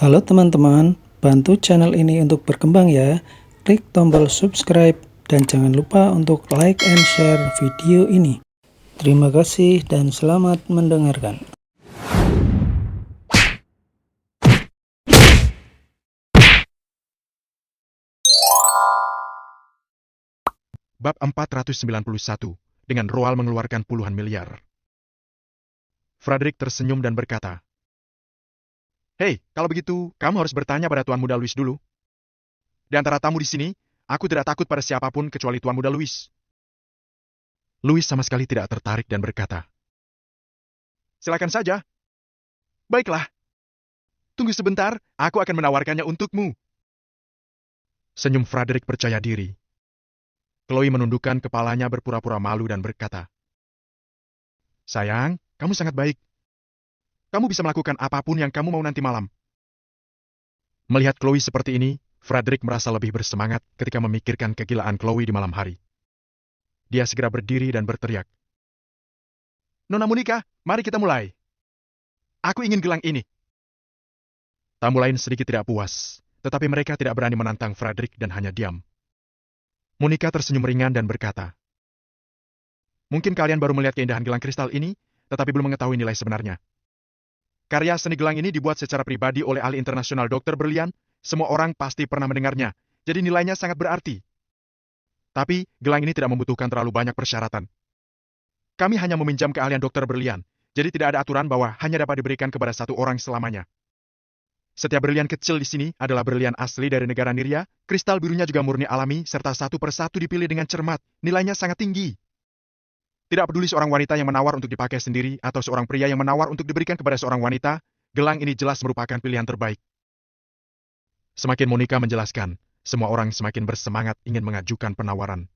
Halo teman-teman, bantu channel ini untuk berkembang ya. Klik tombol subscribe dan jangan lupa untuk like and share video ini. Terima kasih dan selamat mendengarkan. Bab 491, dengan Roald mengeluarkan puluhan miliar. Frederick tersenyum dan berkata, "Hei, kalau begitu, kamu harus bertanya pada Tuan Muda Louis dulu. Di antara tamu di sini, aku tidak takut pada siapapun kecuali Tuan Muda Louis." Louis sama sekali tidak tertarik dan berkata, "Silakan saja." "Baiklah. Tunggu sebentar, aku akan menawarkannya untukmu." Senyum Frederick percaya diri. Chloe menundukkan kepalanya berpura-pura malu dan berkata, "Sayang, kamu sangat baik. Kamu bisa melakukan apapun yang kamu mau nanti malam." Melihat Chloe seperti ini, Frederick merasa lebih bersemangat ketika memikirkan kegilaan Chloe di malam hari. Dia segera berdiri dan berteriak, "Nona Monica, mari kita mulai. Aku ingin gelang ini." Tamu lain sedikit tidak puas, tetapi mereka tidak berani menantang Frederick dan hanya diam. Monica tersenyum ringan dan berkata, "Mungkin kalian baru melihat keindahan gelang kristal ini, tetapi belum mengetahui nilai sebenarnya. Karya seni gelang ini dibuat secara pribadi oleh ahli internasional Dr. Berlian. Semua orang pasti pernah mendengarnya, jadi nilainya sangat berarti. Tapi, gelang ini tidak membutuhkan terlalu banyak persyaratan. Kami hanya meminjam keahlian Dr. Berlian, jadi tidak ada aturan bahwa hanya dapat diberikan kepada satu orang selamanya. Setiap berlian kecil di sini adalah berlian asli dari negara Niria, kristal birunya juga murni alami, serta satu persatu dipilih dengan cermat, nilainya sangat tinggi. Tidak peduli seorang wanita yang menawar untuk dipakai sendiri, atau seorang pria yang menawar untuk diberikan kepada seorang wanita, gelang ini jelas merupakan pilihan terbaik." Semakin Monica menjelaskan, semua orang semakin bersemangat ingin mengajukan penawaran.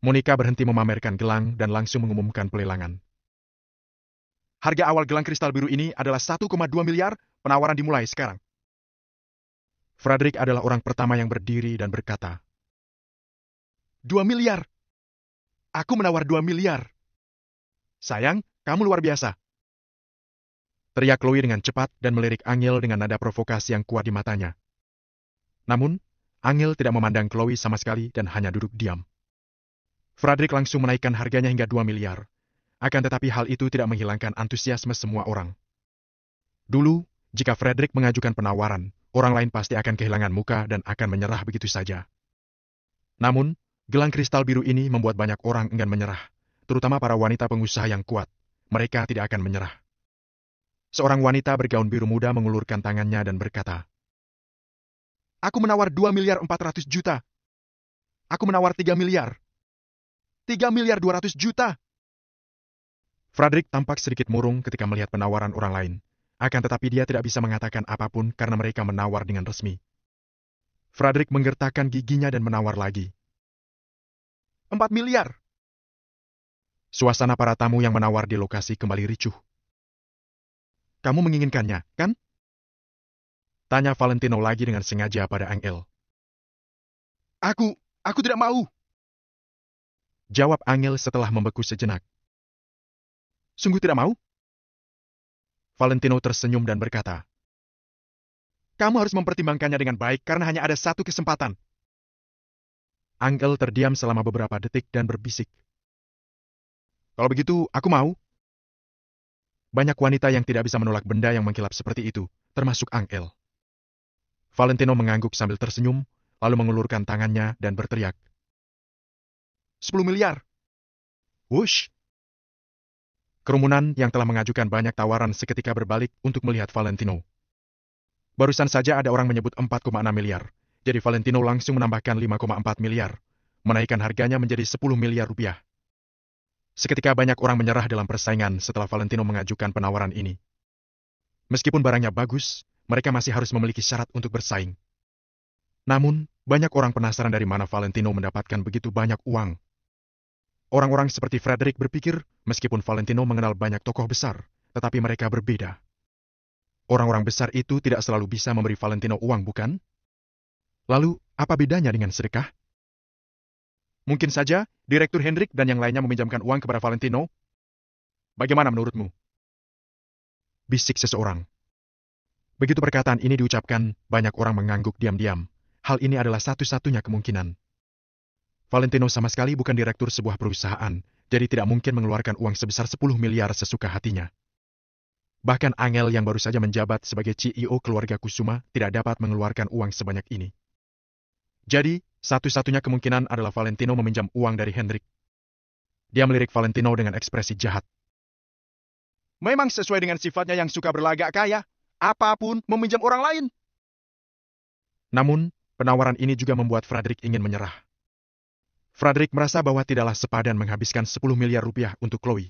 Monica berhenti memamerkan gelang dan langsung mengumumkan pelelangan. "Harga awal gelang kristal biru ini adalah 1,2 miliar, penawaran dimulai sekarang." Frederick adalah orang pertama yang berdiri dan berkata, "2 miliar! Aku menawar 2 miliar! Sayang, kamu luar biasa!" Teriak Chloe dengan cepat dan melirik Angel dengan nada provokasi yang kuat di matanya. Namun, Angel tidak memandang Chloe sama sekali dan hanya duduk diam. Frederick langsung menaikkan harganya hingga 2 miliar. Akan tetapi hal itu tidak menghilangkan antusiasme semua orang. Dulu, jika Frederick mengajukan penawaran, orang lain pasti akan kehilangan muka dan akan menyerah begitu saja. Namun, gelang kristal biru ini membuat banyak orang enggan menyerah, terutama para wanita pengusaha yang kuat. Mereka tidak akan menyerah. Seorang wanita bergaun biru muda mengulurkan tangannya dan berkata, "Aku menawar 2 miliar 400 juta. Aku menawar 3 miliar. 3 miliar 200 juta." Frederick tampak sedikit murung ketika melihat penawaran orang lain. Akan tetapi dia tidak bisa mengatakan apapun karena mereka menawar dengan resmi. Frederick menggertakkan giginya dan menawar lagi. 4 miliar. Suasana para tamu yang menawar di lokasi kembali ricuh. "Kamu menginginkannya, kan?" tanya Valentino lagi dengan sengaja pada Angel. Aku tidak mau," jawab Angel setelah membeku sejenak. "Sungguh tidak mau?" Valentino tersenyum dan berkata, "Kamu harus mempertimbangkannya dengan baik karena hanya ada satu kesempatan." Angel terdiam selama beberapa detik dan berbisik, "Kalau begitu, aku mau." Banyak wanita yang tidak bisa menolak benda yang mengkilap seperti itu, termasuk Angel. Valentino mengangguk sambil tersenyum, lalu mengulurkan tangannya dan berteriak, 10 miliar. Wush! Kerumunan yang telah mengajukan banyak tawaran seketika berbalik untuk melihat Valentino. Barusan saja ada orang menyebut 4,6 miliar, jadi Valentino langsung menambahkan 5,4 miliar, menaikkan harganya menjadi 10 miliar rupiah. Seketika banyak orang menyerah dalam persaingan setelah Valentino mengajukan penawaran ini. Meskipun barangnya bagus, mereka masih harus memiliki syarat untuk bersaing. Namun, banyak orang penasaran dari mana Valentino mendapatkan begitu banyak uang. Orang-orang seperti Frederick berpikir, meskipun Valentino mengenal banyak tokoh besar, tetapi mereka berbeda. Orang-orang besar itu tidak selalu bisa memberi Valentino uang, bukan? Lalu, apa bedanya dengan sedekah? Mungkin saja, Direktur Hendrik dan yang lainnya meminjamkan uang kepada Valentino. Bagaimana menurutmu? Bisik seseorang. Begitu perkataan ini diucapkan, banyak orang mengangguk diam-diam. Hal ini adalah satu-satunya kemungkinan. Valentino sama sekali bukan direktur sebuah perusahaan, jadi tidak mungkin mengeluarkan uang sebesar 10 miliar sesuka hatinya. Bahkan Angel yang baru saja menjabat sebagai CEO keluarga Kusuma tidak dapat mengeluarkan uang sebanyak ini. Jadi, satu-satunya kemungkinan adalah Valentino meminjam uang dari Hendrik. Dia melirik Valentino dengan ekspresi jahat. Memang sesuai dengan sifatnya yang suka berlagak kaya, apapun meminjam orang lain. Namun, penawaran ini juga membuat Frederick ingin menyerah. Frederick merasa bahwa tidaklah sepadan menghabiskan 10 miliar rupiah untuk Chloe.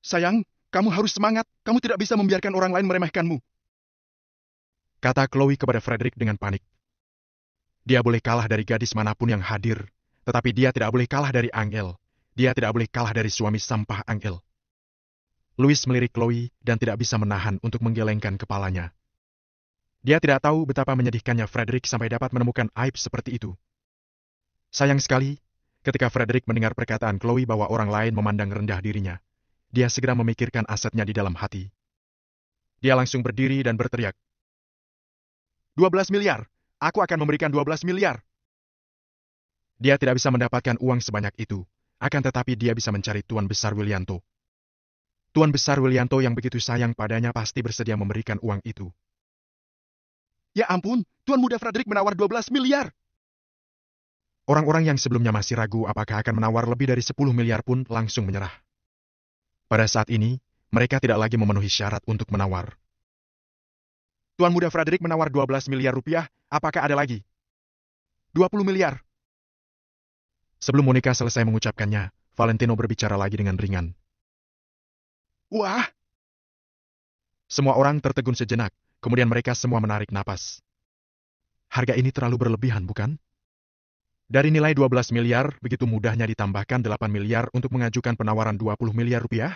Sayang, kamu harus semangat, kamu tidak bisa membiarkan orang lain meremehkanmu. Kata Chloe kepada Frederick dengan panik. Dia boleh kalah dari gadis manapun yang hadir, tetapi dia tidak boleh kalah dari Angel. Dia tidak boleh kalah dari suami sampah Angel. Louis melirik Chloe dan tidak bisa menahan untuk menggelengkan kepalanya. Dia tidak tahu betapa menyedihkannya Frederick sampai dapat menemukan aib seperti itu. Sayang sekali, ketika Frederick mendengar perkataan Chloe bahwa orang lain memandang rendah dirinya, dia segera memikirkan asetnya di dalam hati. Dia langsung berdiri dan berteriak. 12 miliar! Aku akan memberikan 12 miliar! Dia tidak bisa mendapatkan uang sebanyak itu, akan tetapi dia bisa mencari Tuan Besar Willianto. Tuan Besar Willianto yang begitu sayang padanya pasti bersedia memberikan uang itu. Ya ampun, Tuan Muda Frederick menawar 12 miliar! Orang-orang yang sebelumnya masih ragu apakah akan menawar lebih dari 10 miliar pun langsung menyerah. Pada saat ini, mereka tidak lagi memenuhi syarat untuk menawar. Tuan Muda Frederick menawar 12 miliar rupiah, apakah ada lagi? 20 miliar. Sebelum Monica selesai mengucapkannya, Valentino berbicara lagi dengan ringan. Wah! Semua orang tertegun sejenak, kemudian mereka semua menarik napas. Harga ini terlalu berlebihan, bukan? Dari nilai 12 miliar, begitu mudahnya ditambahkan 8 miliar untuk mengajukan penawaran 20 miliar rupiah?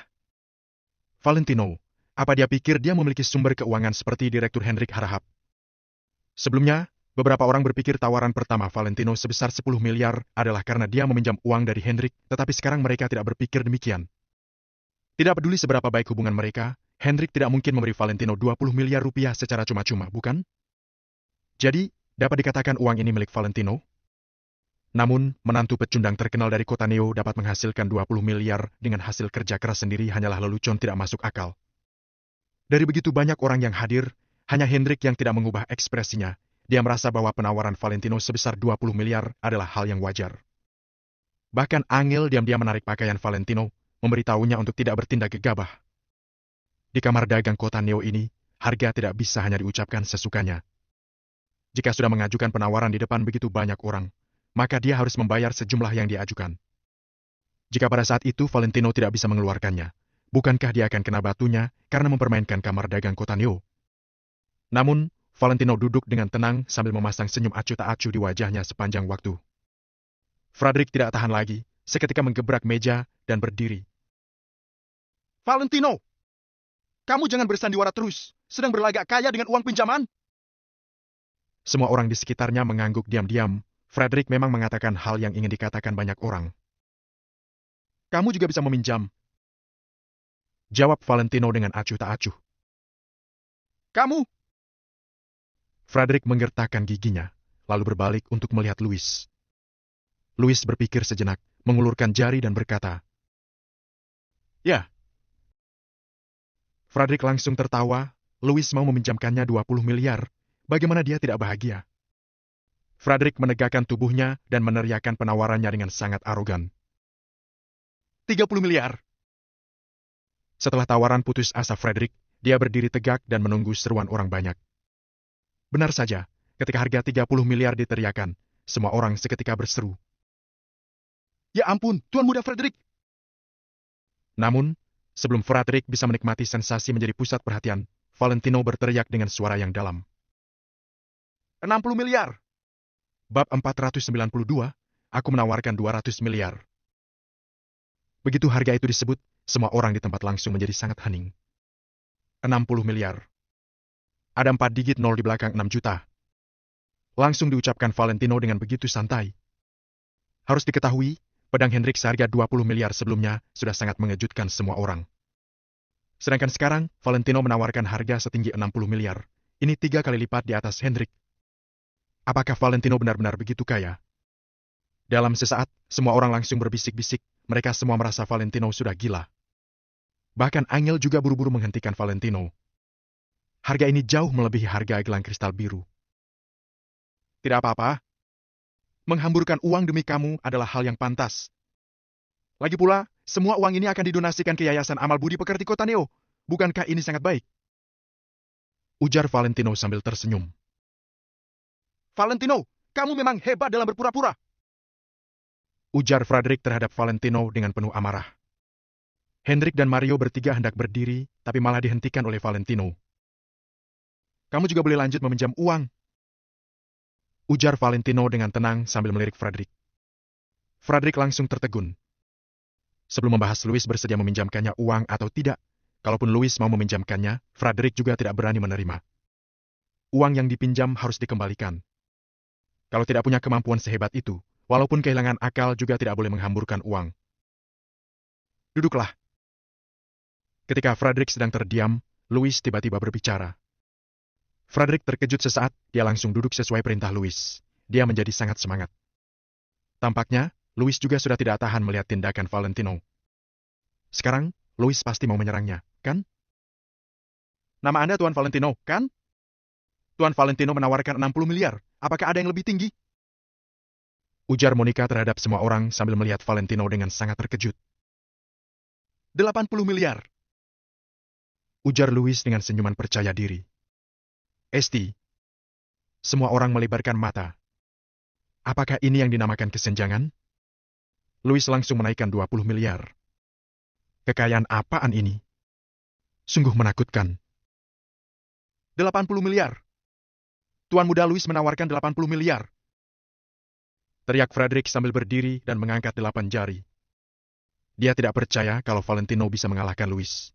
Valentino, apa dia pikir dia memiliki sumber keuangan seperti Direktur Hendrik Harahap? Sebelumnya, beberapa orang berpikir tawaran pertama Valentino sebesar 10 miliar adalah karena dia meminjam uang dari Hendrik, tetapi sekarang mereka tidak berpikir demikian. Tidak peduli seberapa baik hubungan mereka, Hendrik tidak mungkin memberi Valentino 20 miliar rupiah secara cuma-cuma, bukan? Jadi, dapat dikatakan uang ini milik Valentino? Namun, menantu pecundang terkenal dari kota Neo dapat menghasilkan 20 miliar dengan hasil kerja keras sendiri hanyalah lelucon tidak masuk akal. Dari begitu banyak orang yang hadir, hanya Hendrik yang tidak mengubah ekspresinya. Dia merasa bahwa penawaran Valentino sebesar 20 miliar adalah hal yang wajar. Bahkan Angel diam-diam menarik pakaian Valentino, memberitahunya untuk tidak bertindak gegabah. Di kamar dagang kota Neo ini, harga tidak bisa hanya diucapkan sesukanya. Jika sudah mengajukan penawaran di depan begitu banyak orang, maka dia harus membayar sejumlah yang diajukan. Jika pada saat itu Valentino tidak bisa mengeluarkannya, bukankah dia akan kena batunya karena mempermainkan kamar dagang kota Neo? Namun, Valentino duduk dengan tenang sambil memasang senyum acuh tak acuh di wajahnya sepanjang waktu. Frederick tidak tahan lagi, seketika menggebrak meja dan berdiri. Valentino! Kamu jangan bersandiwara terus, sedang berlagak kaya dengan uang pinjaman. Semua orang di sekitarnya mengangguk diam-diam. Frederick memang mengatakan hal yang ingin dikatakan banyak orang. Kamu juga bisa meminjam. Jawab Valentino dengan acuh tak acuh. Kamu! Frederick menggertakkan giginya, lalu berbalik untuk melihat Louis. Louis berpikir sejenak, mengulurkan jari dan berkata, Ya. Frederick langsung tertawa. Louis mau meminjamkannya 20 miliar. Bagaimana dia tidak bahagia? Frederick menegakkan tubuhnya dan meneriakkan penawarannya dengan sangat arogan. 30 miliar. Setelah tawaran putus asa Frederick, dia berdiri tegak dan menunggu seruan orang banyak. Benar saja, ketika harga 30 miliar diteriakan, semua orang seketika berseru. Ya ampun, Tuan Muda Frederick! Namun, sebelum Frederick bisa menikmati sensasi menjadi pusat perhatian, Valentino berteriak dengan suara yang dalam. 60 miliar! Bab 492, aku menawarkan 200 miliar. Begitu harga itu disebut, semua orang di tempat langsung menjadi sangat hening. 60 miliar. Ada 4 digit nol di belakang 6 juta. Langsung diucapkan Valentino dengan begitu santai. Harus diketahui, pedang Hendrik seharga 20 miliar sebelumnya sudah sangat mengejutkan semua orang. Sedangkan sekarang, Valentino menawarkan harga setinggi 60 miliar. Ini 3 kali lipat di atas Hendrik. Apakah Valentino benar-benar begitu kaya? Dalam sesaat, semua orang langsung berbisik-bisik. Mereka semua merasa Valentino sudah gila. Bahkan Angel juga buru-buru menghentikan Valentino. Harga ini jauh melebihi harga gelang kristal biru. Tidak apa-apa. Menghamburkan uang demi kamu adalah hal yang pantas. Lagi pula, semua uang ini akan didonasikan ke Yayasan Amal Budi Pekerti Kota Neo. Bukankah ini sangat baik? Ujar Valentino sambil tersenyum. Valentino, kamu memang hebat dalam berpura-pura. Ujar Frederick terhadap Valentino dengan penuh amarah. Hendrik dan Mario bertiga hendak berdiri, tapi malah dihentikan oleh Valentino. Kamu juga boleh lanjut meminjam uang. Ujar Valentino dengan tenang sambil melirik Frederick. Frederick langsung tertegun. Sebelum membahas Louis bersedia meminjamkannya uang atau tidak, kalaupun Louis mau meminjamkannya, Frederick juga tidak berani menerima. Uang yang dipinjam harus dikembalikan. Kalau tidak punya kemampuan sehebat itu, walaupun kehilangan akal juga tidak boleh menghamburkan uang. Duduklah. Ketika Frederick sedang terdiam, Louis tiba-tiba berbicara. Frederick terkejut sesaat, dia langsung duduk sesuai perintah Louis. Dia menjadi sangat semangat. Tampaknya, Louis juga sudah tidak tahan melihat tindakan Valentino. Sekarang, Louis pasti mau menyerangnya, kan? Nama Anda Tuan Valentino, kan? Tuan Valentino menawarkan 60 miliar. Apakah ada yang lebih tinggi? Ujar Monica terhadap semua orang sambil melihat Valentino dengan sangat terkejut. 80 miliar. Ujar Louis dengan senyuman percaya diri. Esti. Semua orang melebarkan mata. Apakah ini yang dinamakan kesenjangan? Louis langsung menaikkan 20 miliar. Kekayaan apaan ini? Sungguh menakutkan. 80 miliar. Tuan muda Louis menawarkan 80 miliar. Teriak Frederick sambil berdiri dan mengangkat 8 jari. Dia tidak percaya kalau Valentino bisa mengalahkan Louis.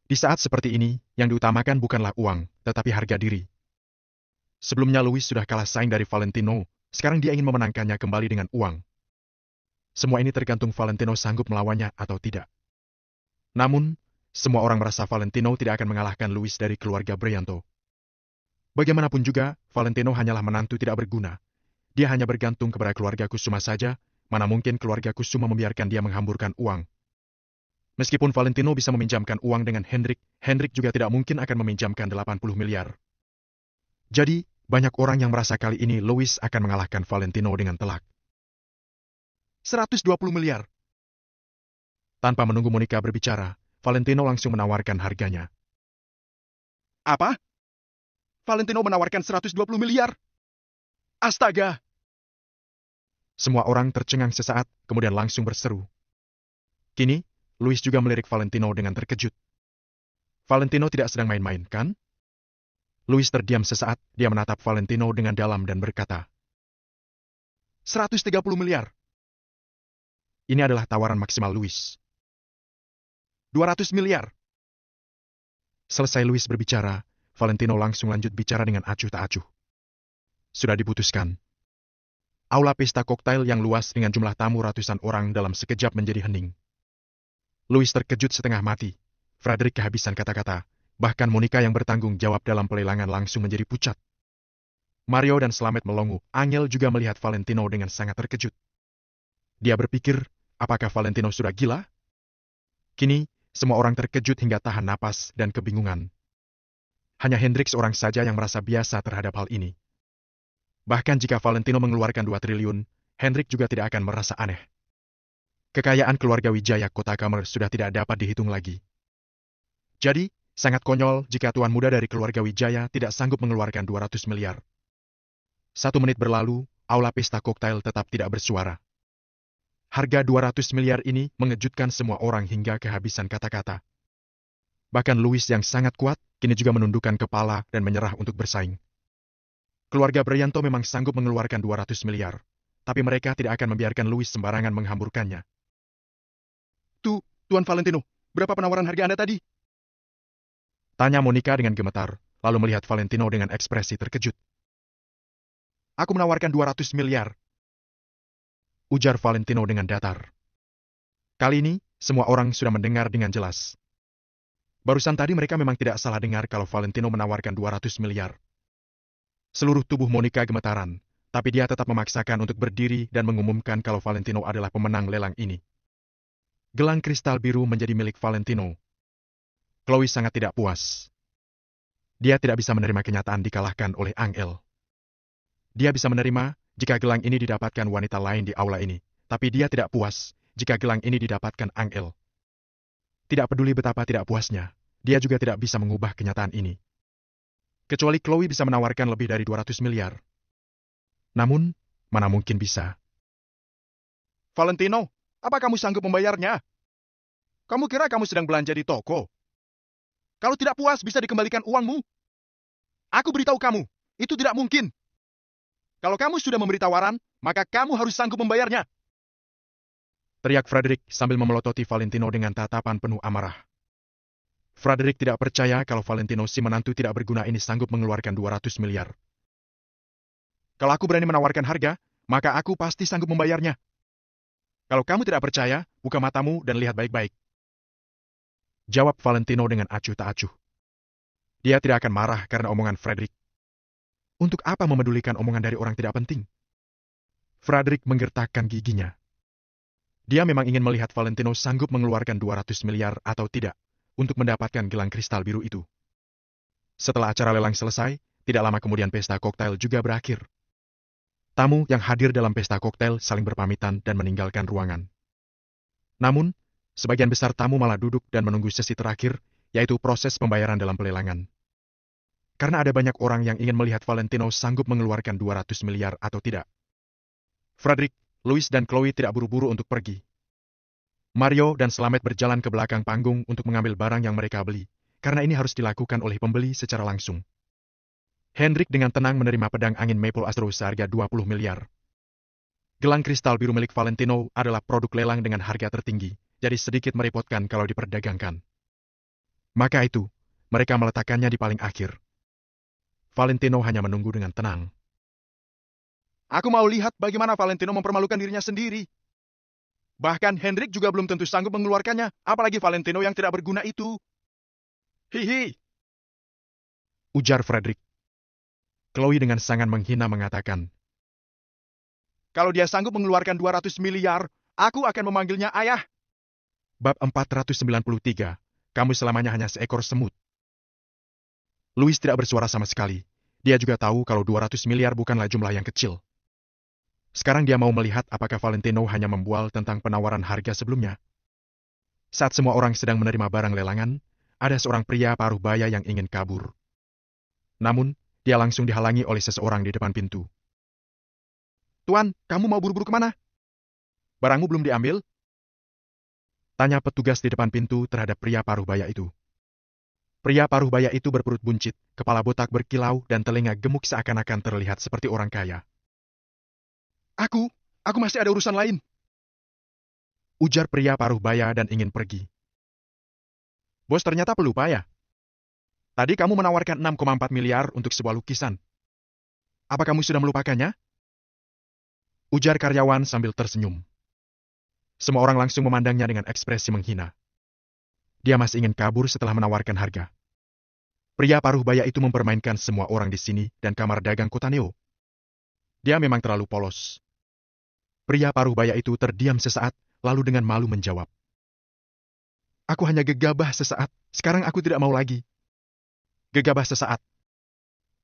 Di saat seperti ini, yang diutamakan bukanlah uang, tetapi harga diri. Sebelumnya Louis sudah kalah saing dari Valentino, sekarang dia ingin memenangkannya kembali dengan uang. Semua ini tergantung Valentino sanggup melawannya atau tidak. Namun, semua orang merasa Valentino tidak akan mengalahkan Louis dari keluarga Brianto. Bagaimanapun juga, Valentino hanyalah menantu tidak berguna. Dia hanya bergantung kepada keluarga Kusuma saja, mana mungkin keluarga Kusuma membiarkan dia menghamburkan uang. Meskipun Valentino bisa meminjamkan uang dengan Hendrik, Hendrik juga tidak mungkin akan meminjamkan 80 miliar. Jadi, banyak orang yang merasa kali ini Louis akan mengalahkan Valentino dengan telak. 120 miliar. Tanpa menunggu Monica berbicara, Valentino langsung menawarkan harganya. Apa? Valentino menawarkan 120 miliar? Astaga! Semua orang tercengang sesaat, kemudian langsung berseru. Kini, Louis juga melirik Valentino dengan terkejut. Valentino tidak sedang main-main, kan? Louis terdiam sesaat, dia menatap Valentino dengan dalam dan berkata, 130 miliar. Ini adalah tawaran maksimal Louis. 200 miliar. Selesai Louis berbicara, Valentino langsung lanjut bicara dengan acuh tak acuh. Sudah diputuskan. Aula pesta koktail yang luas dengan jumlah tamu ratusan orang dalam sekejap menjadi hening. Louis terkejut setengah mati. Frederick kehabisan kata-kata. Bahkan Monica yang bertanggung jawab dalam pelelangan langsung menjadi pucat. Mario dan Slamet melongo. Angel juga melihat Valentino dengan sangat terkejut. Dia berpikir, apakah Valentino sudah gila? Kini, semua orang terkejut hingga tahan napas dan kebingungan. Hanya Hendrik seorang saja yang merasa biasa terhadap hal ini. Bahkan jika Valentino mengeluarkan 2 triliun, Hendrik juga tidak akan merasa aneh. Kekayaan keluarga Wijaya Kota Kamer sudah tidak dapat dihitung lagi. Jadi, sangat konyol jika tuan muda dari keluarga Wijaya tidak sanggup mengeluarkan 200 miliar. 1 menit berlalu, aula pesta koktail tetap tidak bersuara. Harga 200 miliar ini mengejutkan semua orang hingga kehabisan kata-kata. Bahkan Louis yang sangat kuat, kini juga menundukkan kepala dan menyerah untuk bersaing. Keluarga Brianto memang sanggup mengeluarkan 200 miliar, tapi mereka tidak akan membiarkan Louis sembarangan menghamburkannya. Tuan Valentino, berapa penawaran harga Anda tadi? Tanya Monica dengan gemetar, lalu melihat Valentino dengan ekspresi terkejut. Aku menawarkan 200 miliar. Ujar Valentino dengan datar. Kali ini, semua orang sudah mendengar dengan jelas. Barusan tadi mereka memang tidak salah dengar kalau Valentino menawarkan 200 miliar. Seluruh tubuh Monica gemetaran, tapi dia tetap memaksakan untuk berdiri dan mengumumkan kalau Valentino adalah pemenang lelang ini. Gelang kristal biru menjadi milik Valentino. Chloe sangat tidak puas. Dia tidak bisa menerima kenyataan dikalahkan oleh Angel. Dia bisa menerima jika gelang ini didapatkan wanita lain di aula ini, tapi dia tidak puas jika gelang ini didapatkan Angel. Tidak peduli betapa tidak puasnya, dia juga tidak bisa mengubah kenyataan ini. Kecuali Chloe bisa menawarkan lebih dari 200 miliar. Namun, mana mungkin bisa. Valentino, apa kamu sanggup membayarnya? Kamu kira kamu sedang belanja di toko? Kalau tidak puas, bisa dikembalikan uangmu. Aku beritahu kamu, itu tidak mungkin. Kalau kamu sudah memberi tawaran, maka kamu harus sanggup membayarnya. Teriak Frederick sambil memelototi Valentino dengan tatapan penuh amarah. Frederick tidak percaya kalau Valentino si menantu tidak berguna ini sanggup mengeluarkan 200 miliar. Kalau aku berani menawarkan harga, maka aku pasti sanggup membayarnya. Kalau kamu tidak percaya, buka matamu dan lihat baik-baik. Jawab Valentino dengan acuh tak acuh. Dia tidak akan marah karena omongan Frederick. Untuk apa memedulikan omongan dari orang tidak penting? Frederick menggertakkan giginya. Dia memang ingin melihat Valentino sanggup mengeluarkan 200 miliar atau tidak untuk mendapatkan gelang kristal biru itu. Setelah acara lelang selesai, tidak lama kemudian pesta koktail juga berakhir. Tamu yang hadir dalam pesta koktail saling berpamitan dan meninggalkan ruangan. Namun, sebagian besar tamu malah duduk dan menunggu sesi terakhir, yaitu proses pembayaran dalam pelelangan. Karena ada banyak orang yang ingin melihat Valentino sanggup mengeluarkan 200 miliar atau tidak. Frederick, Louis dan Chloe tidak buru-buru untuk pergi. Mario dan Slamet berjalan ke belakang panggung untuk mengambil barang yang mereka beli, karena ini harus dilakukan oleh pembeli secara langsung. Hendrik dengan tenang menerima pedang angin Maple Astro seharga 20 miliar. Gelang kristal biru milik Valentino adalah produk lelang dengan harga tertinggi, jadi sedikit merepotkan kalau diperdagangkan. Maka itu, mereka meletakkannya di paling akhir. Valentino hanya menunggu dengan tenang. Aku mau lihat bagaimana Valentino mempermalukan dirinya sendiri. Bahkan Hendrik juga belum tentu sanggup mengeluarkannya, apalagi Valentino yang tidak berguna itu. Hihi, ujar Frederick. Chloe dengan sangat menghina mengatakan, kalau dia sanggup mengeluarkan 200 miliar, aku akan memanggilnya ayah. Bab 493, kamu selamanya hanya seekor semut. Louis tidak bersuara sama sekali. Dia juga tahu kalau 200 miliar bukanlah jumlah yang kecil. Sekarang dia mau melihat apakah Valentino hanya membual tentang penawaran harga sebelumnya. Saat semua orang sedang menerima barang lelangan, ada seorang pria paruh baya yang ingin kabur. Namun, dia langsung dihalangi oleh seseorang di depan pintu. Tuan, kamu mau buru-buru kemana? Barangmu belum diambil? Tanya petugas di depan pintu terhadap pria paruh baya itu. Pria paruh baya itu berperut buncit, kepala botak berkilau dan telinga gemuk seakan-akan terlihat seperti orang kaya. Aku masih ada urusan lain. Ujar pria paruh baya dan ingin pergi. Bos ternyata pelupa ya? Tadi kamu menawarkan 6,4 miliar untuk sebuah lukisan. Apa kamu sudah melupakannya? Ujar karyawan sambil tersenyum. Semua orang langsung memandangnya dengan ekspresi menghina. Dia masih ingin kabur setelah menawarkan harga. Pria paruh baya itu mempermainkan semua orang di sini dan kamar dagang kota Neo. Dia memang terlalu polos. Pria paruh baya itu terdiam sesaat, lalu dengan malu menjawab. Aku hanya gegabah sesaat, sekarang aku tidak mau lagi. Gegabah sesaat.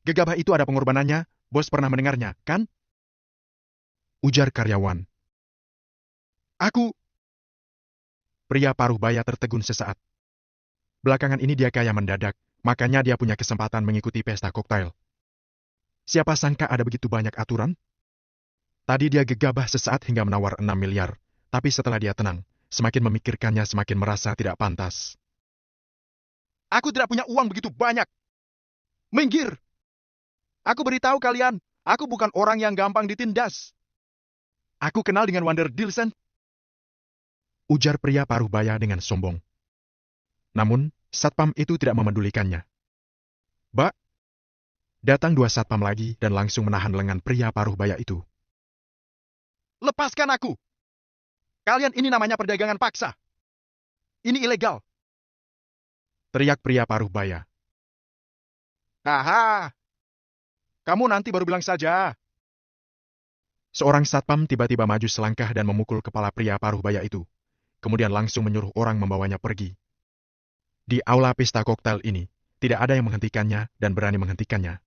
Gegabah itu ada pengorbanannya, bos pernah mendengarnya, kan? Ujar karyawan. Pria paruh baya tertegun sesaat. Belakangan ini dia kaya mendadak, makanya dia punya kesempatan mengikuti pesta koktail. Siapa sangka ada begitu banyak aturan? Tadi dia gegabah sesaat hingga menawar 6 miliar, tapi setelah dia tenang, semakin memikirkannya semakin merasa tidak pantas. Aku tidak punya uang begitu banyak. Minggir! Aku beritahu kalian, aku bukan orang yang gampang ditindas. Aku kenal dengan Wander Dilsen. Ujar pria paruh baya dengan sombong. Namun, satpam itu tidak memedulikannya. Mbak, datang 2 satpam lagi dan langsung menahan lengan pria paruh baya itu. Lepaskan aku! Kalian ini namanya perdagangan paksa. Ini ilegal. teriak pria paruh baya. Haha, kamu nanti baru bilang saja. Seorang satpam tiba-tiba maju selangkah dan memukul kepala pria paruh baya itu. Kemudian langsung menyuruh orang membawanya pergi. Di aula pesta koktail ini, tidak ada yang menghentikannya dan berani menghentikannya.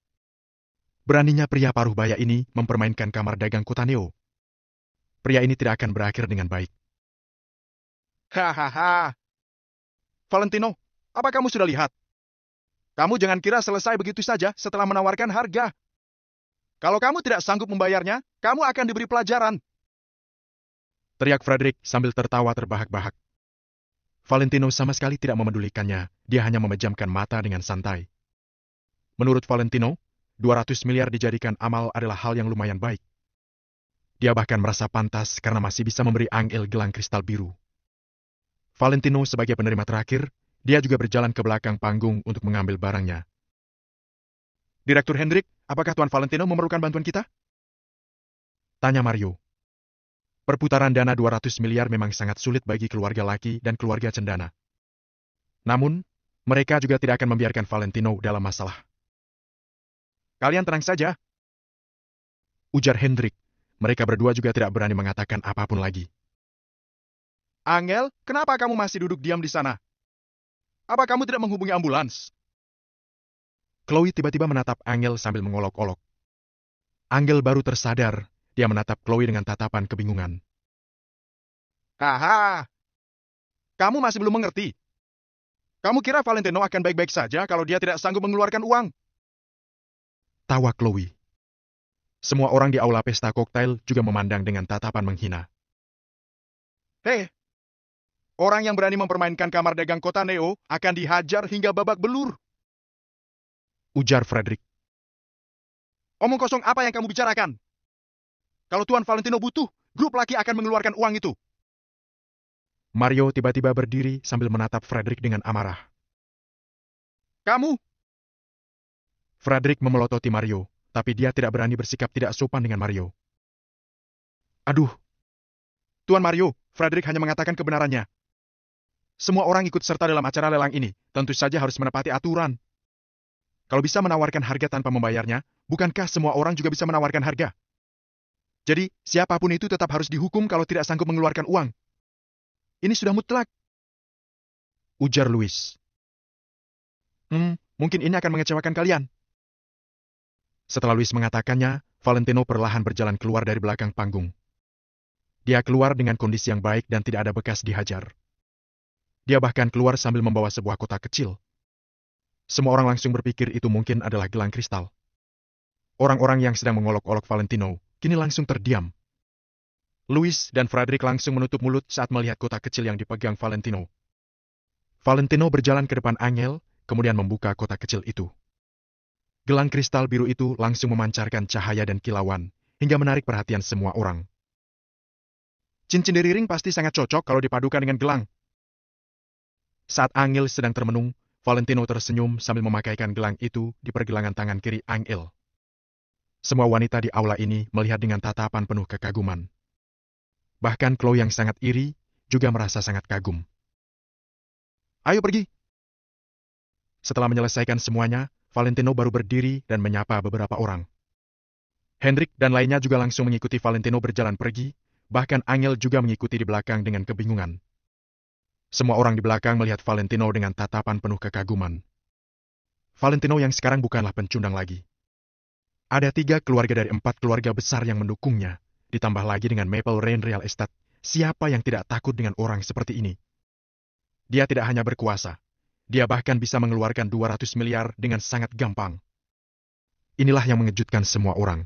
Beraninya pria paruh baya ini mempermainkan kamar dagang kota Neo. Pria ini tidak akan berakhir dengan baik. Hahaha. Valentino, apa kamu sudah lihat? Kamu jangan kira selesai begitu saja setelah menawarkan harga. Kalau kamu tidak sanggup membayarnya, kamu akan diberi pelajaran. Teriak Frederick sambil tertawa terbahak-bahak. Valentino sama sekali tidak memedulikannya, dia hanya memejamkan mata dengan santai. Menurut Valentino, 200 miliar dijadikan amal adalah hal yang lumayan baik. Dia bahkan merasa pantas karena masih bisa memberi Angel gelang kristal biru. Valentino sebagai penerima terakhir, dia juga berjalan ke belakang panggung untuk mengambil barangnya. Direktur Hendrik, apakah Tuan Valentino memerlukan bantuan kita? Tanya Mario. Perputaran dana 200 miliar memang sangat sulit bagi keluarga laki dan keluarga cendana. Namun, mereka juga tidak akan membiarkan Valentino dalam masalah. Kalian tenang saja. Ujar Hendrik. Mereka berdua juga tidak berani mengatakan apapun lagi. Angel, kenapa kamu masih duduk diam di sana? Apa kamu tidak menghubungi ambulans? Chloe tiba-tiba menatap Angel sambil mengolok-olok. Angel baru tersadar, dia menatap Chloe dengan tatapan kebingungan. Haha, kamu masih belum mengerti. Kamu kira Valentino akan baik-baik saja kalau dia tidak sanggup mengeluarkan uang? Tawa Chloe. Semua orang di aula pesta koktail juga memandang dengan tatapan menghina. Hei, orang yang berani mempermainkan kamar dagang kota Neo akan dihajar hingga babak belur. Ujar Frederick. Omong kosong apa yang kamu bicarakan? Kalau Tuan Valentino butuh, grup laki akan mengeluarkan uang itu. Mario tiba-tiba berdiri sambil menatap Frederick dengan amarah. Kamu! Frederick memelototi Mario, tapi dia tidak berani bersikap tidak sopan dengan Mario. Aduh! Tuan Mario, Frederick hanya mengatakan kebenarannya. Semua orang ikut serta dalam acara lelang ini, tentu saja harus menepati aturan. Kalau bisa menawarkan harga tanpa membayarnya, bukankah semua orang juga bisa menawarkan harga? Jadi, siapapun itu tetap harus dihukum kalau tidak sanggup mengeluarkan uang. Ini sudah mutlak. Ujar Louis. Mungkin ini akan mengecewakan kalian. Setelah Louis mengatakannya, Valentino perlahan berjalan keluar dari belakang panggung. Dia keluar dengan kondisi yang baik dan tidak ada bekas dihajar. Dia bahkan keluar sambil membawa sebuah kotak kecil. Semua orang langsung berpikir itu mungkin adalah gelang kristal. Orang-orang yang sedang mengolok-olok Valentino kini langsung terdiam. Louis dan Frederick langsung menutup mulut saat melihat kotak kecil yang dipegang Valentino. Valentino berjalan ke depan Angel, kemudian membuka kotak kecil itu. Gelang kristal biru itu langsung memancarkan cahaya dan kilauan, hingga menarik perhatian semua orang. Cincin di ring pasti sangat cocok kalau dipadukan dengan gelang. Saat Angel sedang termenung, Valentino tersenyum sambil memakaikan gelang itu di pergelangan tangan kiri Angel. Semua wanita di aula ini melihat dengan tatapan penuh kekaguman. Bahkan Chloe yang sangat iri juga merasa sangat kagum. Ayo pergi. Setelah menyelesaikan semuanya, Valentino baru berdiri dan menyapa beberapa orang. Hendrik dan lainnya juga langsung mengikuti Valentino berjalan pergi, bahkan Angel juga mengikuti di belakang dengan kebingungan. Semua orang di belakang melihat Valentino dengan tatapan penuh kekaguman. Valentino yang sekarang bukanlah pencundang lagi. Ada 3 keluarga dari 4 keluarga besar yang mendukungnya, ditambah lagi dengan Maple Rain Real Estate. Siapa yang tidak takut dengan orang seperti ini? Dia tidak hanya berkuasa, dia bahkan bisa mengeluarkan 200 miliar dengan sangat gampang. Inilah yang mengejutkan semua orang.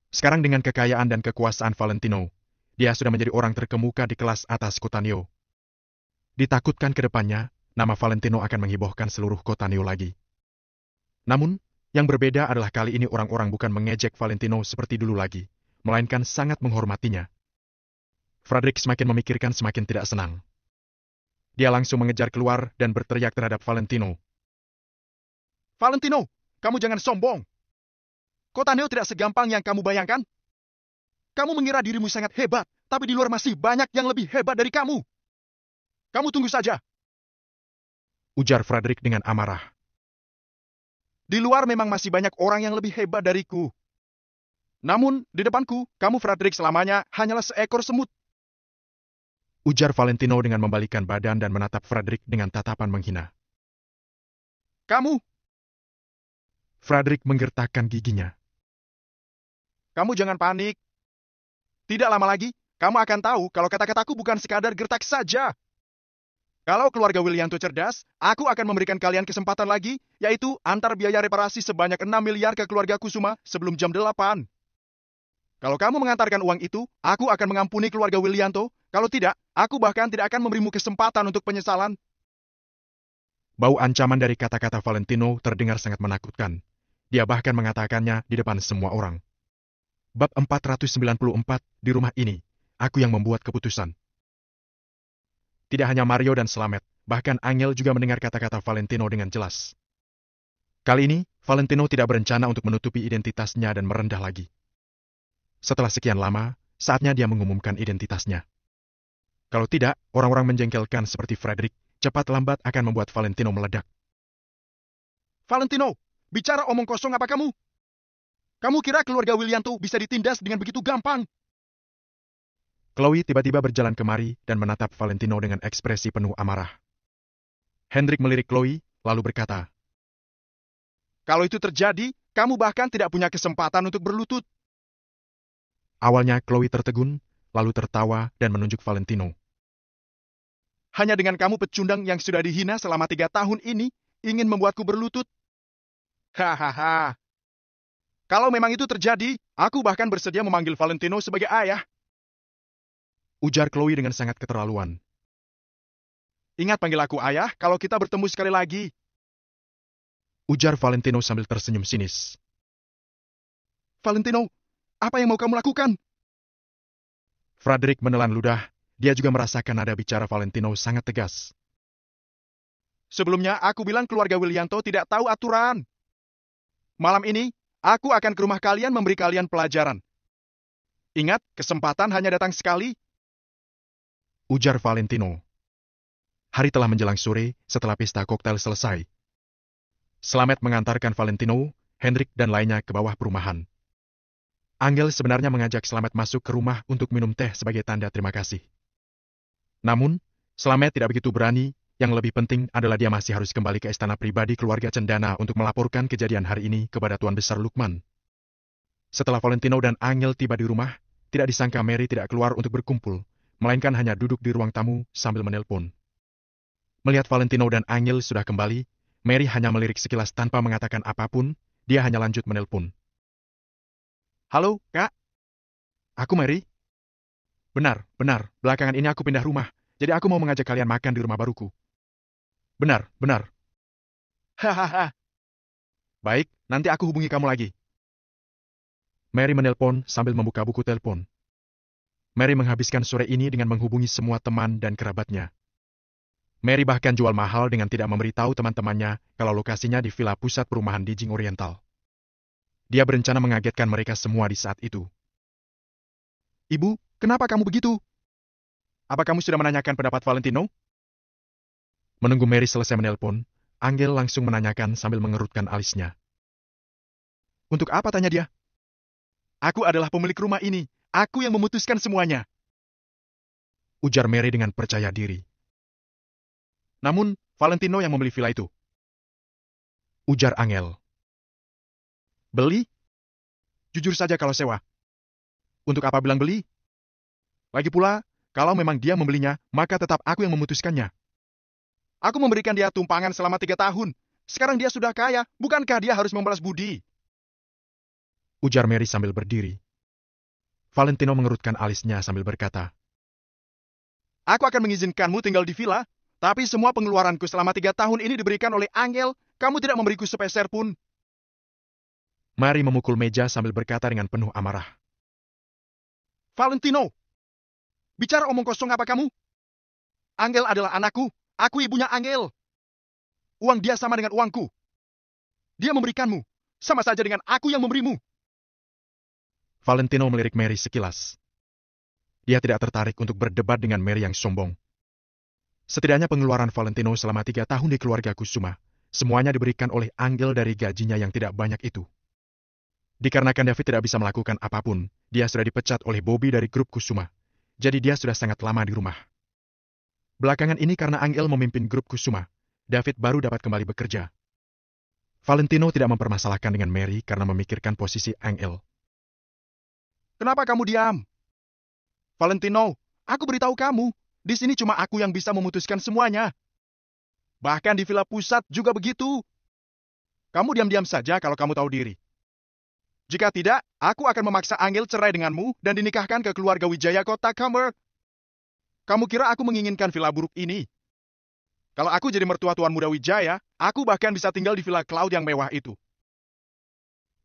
Sekarang dengan kekayaan dan kekuasaan Valentino, dia sudah menjadi orang terkemuka di kelas atas kota Neo. Ditakutkan ke depannya, nama Valentino akan menghibohkan seluruh kota Neo lagi. Namun, yang berbeda adalah kali ini orang-orang bukan mengejek Valentino seperti dulu lagi, melainkan sangat menghormatinya. Frederick semakin memikirkan semakin tidak senang. Dia langsung mengejar keluar dan berteriak terhadap Valentino. Valentino, kamu jangan sombong. Kota Neo tidak segampang yang kamu bayangkan. Kamu mengira dirimu sangat hebat, tapi di luar masih banyak yang lebih hebat dari kamu. Kamu tunggu saja. ujar Frederick dengan amarah. Di luar memang masih banyak orang yang lebih hebat dariku. Namun, di depanku, kamu Frederick selamanya hanyalah seekor semut. Ujar Valentino dengan membalikkan badan dan menatap Frederick dengan tatapan menghina. Kamu! Frederick menggertakkan giginya. Kamu jangan panik. Tidak lama lagi, kamu akan tahu kalau kata-kataku bukan sekadar gertak saja. Kalau keluarga Willianto cerdas, aku akan memberikan kalian kesempatan lagi, yaitu antar biaya reparasi sebanyak 6 miliar ke keluarga Kusuma sebelum jam 8. Kalau kamu mengantarkan uang itu, aku akan mengampuni keluarga Willianto. Kalau tidak, aku bahkan tidak akan memberimu kesempatan untuk penyesalan. Bau ancaman dari kata-kata Valentino terdengar sangat menakutkan. Dia bahkan mengatakannya di depan semua orang. Bab 494, di rumah ini, aku yang membuat keputusan. Tidak hanya Mario dan Slamet, bahkan Angel juga mendengar kata-kata Valentino dengan jelas. Kali ini, Valentino tidak berencana untuk menutupi identitasnya dan merendah lagi. Setelah sekian lama, saatnya dia mengumumkan identitasnya. Kalau tidak, orang-orang menjengkelkan seperti Frederick, cepat lambat akan membuat Valentino meledak. Valentino, bicara omong kosong apa kamu? Kamu kira keluarga Willianto bisa ditindas dengan begitu gampang? Chloe tiba-tiba berjalan kemari dan menatap Valentino dengan ekspresi penuh amarah. Hendrik melirik Chloe, lalu berkata, kalau itu terjadi, kamu bahkan tidak punya kesempatan untuk berlutut. Awalnya Chloe tertegun, lalu tertawa dan menunjuk Valentino. Hanya dengan kamu pecundang yang sudah dihina selama 3 tahun ini, ingin membuatku berlutut? Hahaha. Kalau memang itu terjadi, aku bahkan bersedia memanggil Valentino sebagai ayah. Ujar Chloe dengan sangat keterlaluan. Ingat panggil aku ayah kalau kita bertemu sekali lagi. Ujar Valentino sambil tersenyum sinis. Valentino, apa yang mau kamu lakukan? Frederick menelan ludah, dia juga merasakan nada bicara Valentino sangat tegas. Sebelumnya, aku bilang keluarga Willianto tidak tahu aturan. Malam ini, aku akan ke rumah kalian memberi kalian pelajaran. Ingat, kesempatan hanya datang sekali. Ujar Valentino. Hari telah menjelang sore setelah pesta koktail selesai. Slamet mengantarkan Valentino, Hendrik dan lainnya ke bawah perumahan. Angel sebenarnya mengajak Slamet masuk ke rumah untuk minum teh sebagai tanda terima kasih. Namun, Slamet tidak begitu berani, yang lebih penting adalah dia masih harus kembali ke istana pribadi keluarga Cendana untuk melaporkan kejadian hari ini kepada Tuan Besar Lukman. Setelah Valentino dan Angel tiba di rumah, tidak disangka Mary tidak keluar untuk berkumpul, melainkan hanya duduk di ruang tamu sambil menelpon. Melihat Valentino dan Angel sudah kembali, Mary hanya melirik sekilas tanpa mengatakan apapun, dia hanya lanjut menelpon. Halo, Kak. Aku Mary. Benar. Belakangan ini aku pindah rumah, jadi aku mau mengajak kalian makan di rumah baruku. Benar. Hahaha. Baik, nanti aku hubungi kamu lagi. Mary menelpon sambil membuka buku telepon. Mary menghabiskan sore ini dengan menghubungi semua teman dan kerabatnya. Mary bahkan jual mahal dengan tidak memberitahu teman-temannya kalau lokasinya di villa pusat perumahan di Jing Oriental. Dia berencana mengagetkan mereka semua di saat itu. Ibu, kenapa kamu begitu? Apa kamu sudah menanyakan pendapat Valentino? Menunggu Mary selesai menelpon, Angel langsung menanyakan sambil mengerutkan alisnya. Untuk apa tanya dia? Aku adalah pemilik rumah ini. Aku yang memutuskan semuanya. Ujar Mary dengan percaya diri. Namun, Valentino yang membeli villa itu. Ujar Angel. Beli? Jujur saja kalau sewa. Untuk apa bilang beli? Lagi pula, kalau memang dia membelinya, maka tetap aku yang memutuskannya. Aku memberikan dia tumpangan selama 3 tahun. Sekarang dia sudah kaya, bukankah dia harus membalas budi? Ujar Mary sambil berdiri. Valentino mengerutkan alisnya sambil berkata, aku akan mengizinkanmu tinggal di villa, tapi semua pengeluaranku selama 3 tahun ini diberikan oleh Angel, kamu tidak memberiku sepeser pun. Mary memukul meja sambil berkata dengan penuh amarah. Valentino! Bicara omong kosong apa kamu? Angel adalah anakku, aku ibunya Angel. Uang dia sama dengan uangku. Dia memberikanmu, sama saja dengan aku yang memberimu. Valentino melirik Mary sekilas. Dia tidak tertarik untuk berdebat dengan Mary yang sombong. Setidaknya pengeluaran Valentino selama 3 tahun di keluarga Kusuma, semuanya diberikan oleh Angel dari gajinya yang tidak banyak itu. Dikarenakan David tidak bisa melakukan apapun, dia sudah dipecat oleh Bobby dari grup Kusuma. Jadi dia sudah sangat lama di rumah. Belakangan ini karena Angel memimpin grup Kusuma, David baru dapat kembali bekerja. Valentino tidak mempermasalahkan dengan Mary karena memikirkan posisi Angel. Kenapa kamu diam? Valentino, aku beritahu kamu, di sini cuma aku yang bisa memutuskan semuanya. Bahkan di Villa Pusat juga begitu. Kamu diam-diam saja kalau kamu tahu diri. Jika tidak, aku akan memaksa Angel cerai denganmu dan dinikahkan ke keluarga Wijaya Kota Kamer. Kamu kira aku menginginkan villa buruk ini? Kalau aku jadi mertua Tuan Muda Wijaya, aku bahkan bisa tinggal di Villa Cloud yang mewah itu.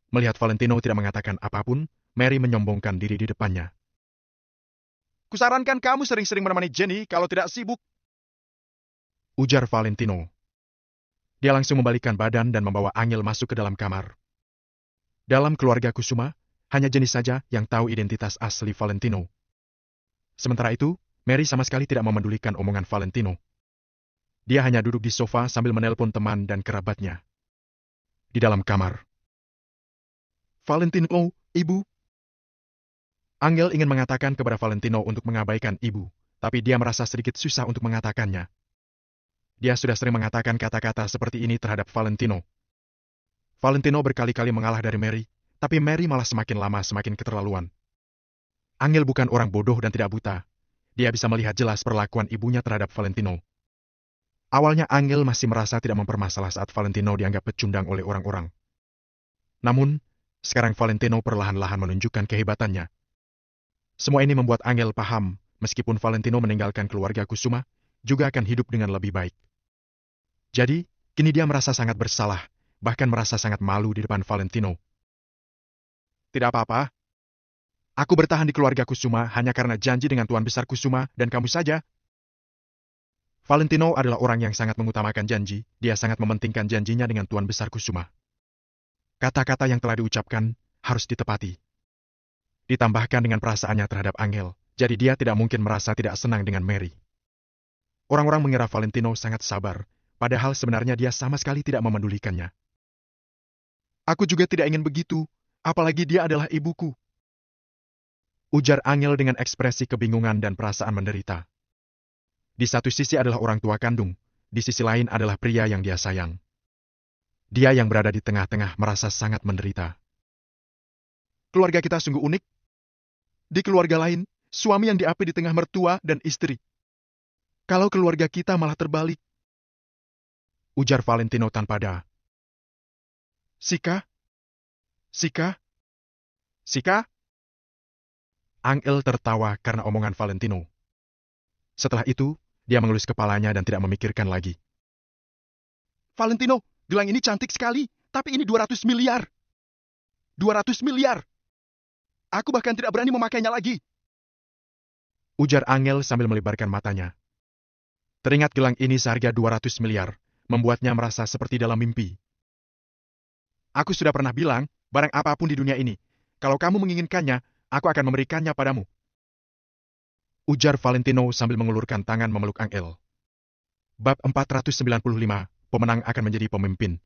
Melihat Valentino tidak mengatakan apapun, Mary menyombongkan diri di depannya. Kusarankan kamu sering-sering menemani Jenny kalau tidak sibuk. Ujar Valentino. Dia langsung membalikkan badan dan membawa Angel masuk ke dalam kamar. Dalam keluarga Kusuma, hanya Jenny saja yang tahu identitas asli Valentino. Sementara itu, Mary sama sekali tidak memedulikan omongan Valentino. Dia hanya duduk di sofa sambil menelpon teman dan kerabatnya. Di dalam kamar. Valentino, ibu. Angel ingin mengatakan kepada Valentino untuk mengabaikan ibu, tapi dia merasa sedikit susah untuk mengatakannya. Dia sudah sering mengatakan kata-kata seperti ini terhadap Valentino. Valentino berkali-kali mengalah dari Mary, tapi Mary malah semakin lama semakin keterlaluan. Angel bukan orang bodoh dan tidak buta. Dia bisa melihat jelas perlakuan ibunya terhadap Valentino. Awalnya Angel masih merasa tidak mempermasalah saat Valentino dianggap pecundang oleh orang-orang. Namun, sekarang Valentino perlahan-lahan menunjukkan kehebatannya. Semua ini membuat Angel paham, meskipun Valentino meninggalkan keluarga Kusuma, juga akan hidup dengan lebih baik. Jadi, kini dia merasa sangat bersalah, bahkan merasa sangat malu di depan Valentino. Tidak apa-apa. Aku bertahan di keluarga Kusuma hanya karena janji dengan Tuan Besar Kusuma dan kamu saja. Valentino adalah orang yang sangat mengutamakan janji, dia sangat mementingkan janjinya dengan Tuan Besar Kusuma. Kata-kata yang telah diucapkan harus ditepati. Ditambahkan dengan perasaannya terhadap Angel, jadi dia tidak mungkin merasa tidak senang dengan Mary. Orang-orang mengira Valentino sangat sabar, padahal sebenarnya dia sama sekali tidak memedulikannya. Aku juga tidak ingin begitu, apalagi dia adalah ibuku. Ujar Angel dengan ekspresi kebingungan dan perasaan menderita. Di satu sisi adalah orang tua kandung, di sisi lain adalah pria yang dia sayang. Dia yang berada di tengah-tengah merasa sangat menderita. Keluarga kita sungguh unik. Di keluarga lain, suami yang diapi di tengah mertua dan istri. Kalau keluarga kita malah terbalik. Ujar Valentino tanpa daya. Sika? Sika? Sika? Angel tertawa karena omongan Valentino. Setelah itu, dia mengelus kepalanya dan tidak memikirkan lagi. Valentino, gelang ini cantik sekali, tapi ini 200 miliar. 200 miliar. Aku bahkan tidak berani memakainya lagi. Ujar Angel sambil melebarkan matanya. Teringat gelang ini seharga 200 miliar, membuatnya merasa seperti dalam mimpi. Aku sudah pernah bilang, barang apapun di dunia ini, kalau kamu menginginkannya, aku akan memberikannya padamu. Ujar Valentino sambil mengulurkan tangan memeluk Angel. Bab 495, pemenang akan menjadi pemimpin.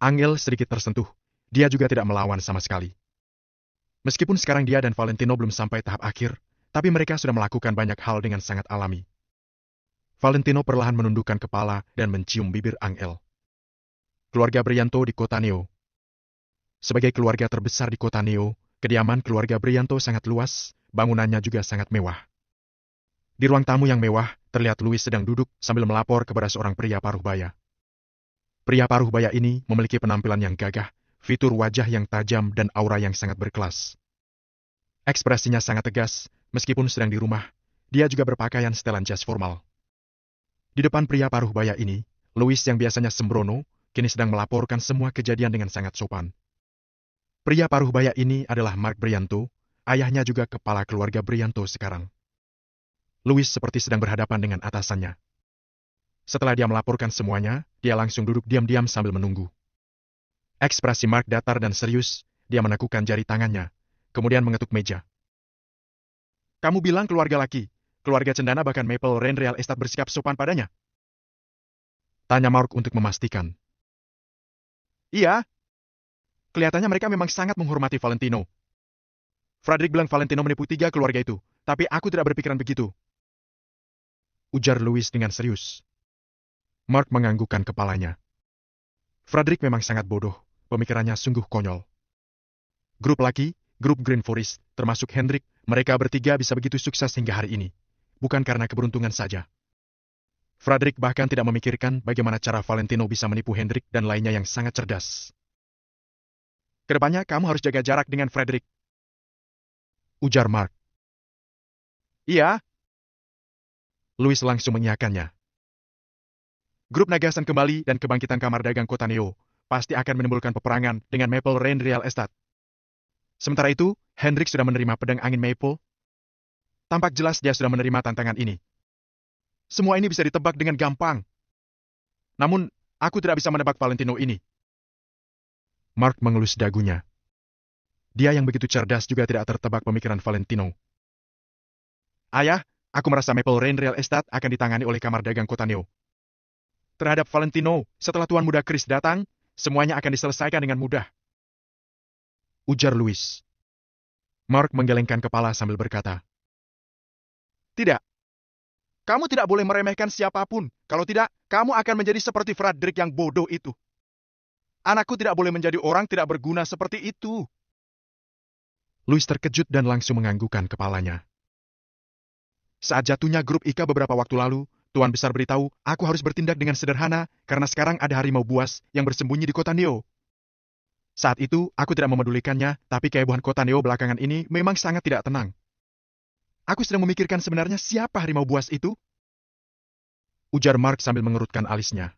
Angel sedikit tersentuh, dia juga tidak melawan sama sekali. Meskipun sekarang dia dan Valentino belum sampai tahap akhir, tapi mereka sudah melakukan banyak hal dengan sangat alami. Valentino perlahan menundukkan kepala dan mencium bibir Angel. Keluarga Brianto di kota Neo. Sebagai keluarga terbesar di kota Neo, kediaman keluarga Brianto sangat luas, bangunannya juga sangat mewah. Di ruang tamu yang mewah, terlihat Louis sedang duduk sambil melapor kepada seorang pria paruh baya. Pria paruh baya ini memiliki penampilan yang gagah, fitur wajah yang tajam dan aura yang sangat berkelas. Ekspresinya sangat tegas, meskipun sedang di rumah, dia juga berpakaian setelan jas formal. Di depan pria paruh baya ini, Louis yang biasanya sembrono, kini sedang melaporkan semua kejadian dengan sangat sopan. Pria paruh baya ini adalah Mark Brianto, ayahnya juga kepala keluarga Brianto sekarang. Louis seperti sedang berhadapan dengan atasannya. Setelah dia melaporkan semuanya, dia langsung duduk diam-diam sambil menunggu. Ekspresi Mark datar dan serius, dia menekukkan jari tangannya, kemudian mengetuk meja. Kamu bilang keluarga laki, keluarga cendana bahkan Maple Rain Real Estate bersikap sopan padanya? Tanya Mark untuk memastikan. Iya, kelihatannya mereka memang sangat menghormati Valentino. Frederick bilang Valentino menipu 3 keluarga itu, tapi aku tidak berpikiran begitu. Ujar Louis dengan serius. Mark menganggukkan kepalanya. Frederick memang sangat bodoh, pemikirannya sungguh konyol. Grup laki, grup Green Forest, termasuk Hendrik, mereka bertiga bisa begitu sukses hingga hari ini. Bukan karena keberuntungan saja. Frederick bahkan tidak memikirkan bagaimana cara Valentino bisa menipu Hendrik dan lainnya yang sangat cerdas. Kedepannya kamu harus jaga jarak dengan Frederick. Ujar Mark. Iya. Louis langsung mengiyakannya. Grup Nagasan kembali dan kebangkitan kamar dagang kota Neo pasti akan menimbulkan peperangan dengan Maple Rain Real Estate. Sementara itu, Hendrik sudah menerima pedang angin Maple. Tampak jelas dia sudah menerima tantangan ini. Semua ini bisa ditebak dengan gampang. Namun, aku tidak bisa menebak Valentino ini. Mark mengelus dagunya. Dia yang begitu cerdas juga tidak tertebak pemikiran Valentino. Ayah, aku merasa Maple Rain Real Estate akan ditangani oleh kamar dagang kota Neo. Terhadap Valentino, setelah Tuan Muda Chris datang, semuanya akan diselesaikan dengan mudah. Ujar Louis. Mark menggelengkan kepala sambil berkata. Tidak. Kamu tidak boleh meremehkan siapapun. Kalau tidak, kamu akan menjadi seperti Frederick yang bodoh itu. Anakku tidak boleh menjadi orang tidak berguna seperti itu. Louis terkejut dan langsung menganggukkan kepalanya. Saat jatuhnya grup Ika beberapa waktu lalu, Tuan Besar beritahu, aku harus bertindak dengan sederhana karena sekarang ada harimau buas yang bersembunyi di kota Neo. Saat itu, aku tidak memedulikannya, tapi kehebohan kota Neo belakangan ini memang sangat tidak tenang. Aku sedang memikirkan sebenarnya siapa harimau buas itu? Ujar Mark sambil mengerutkan alisnya.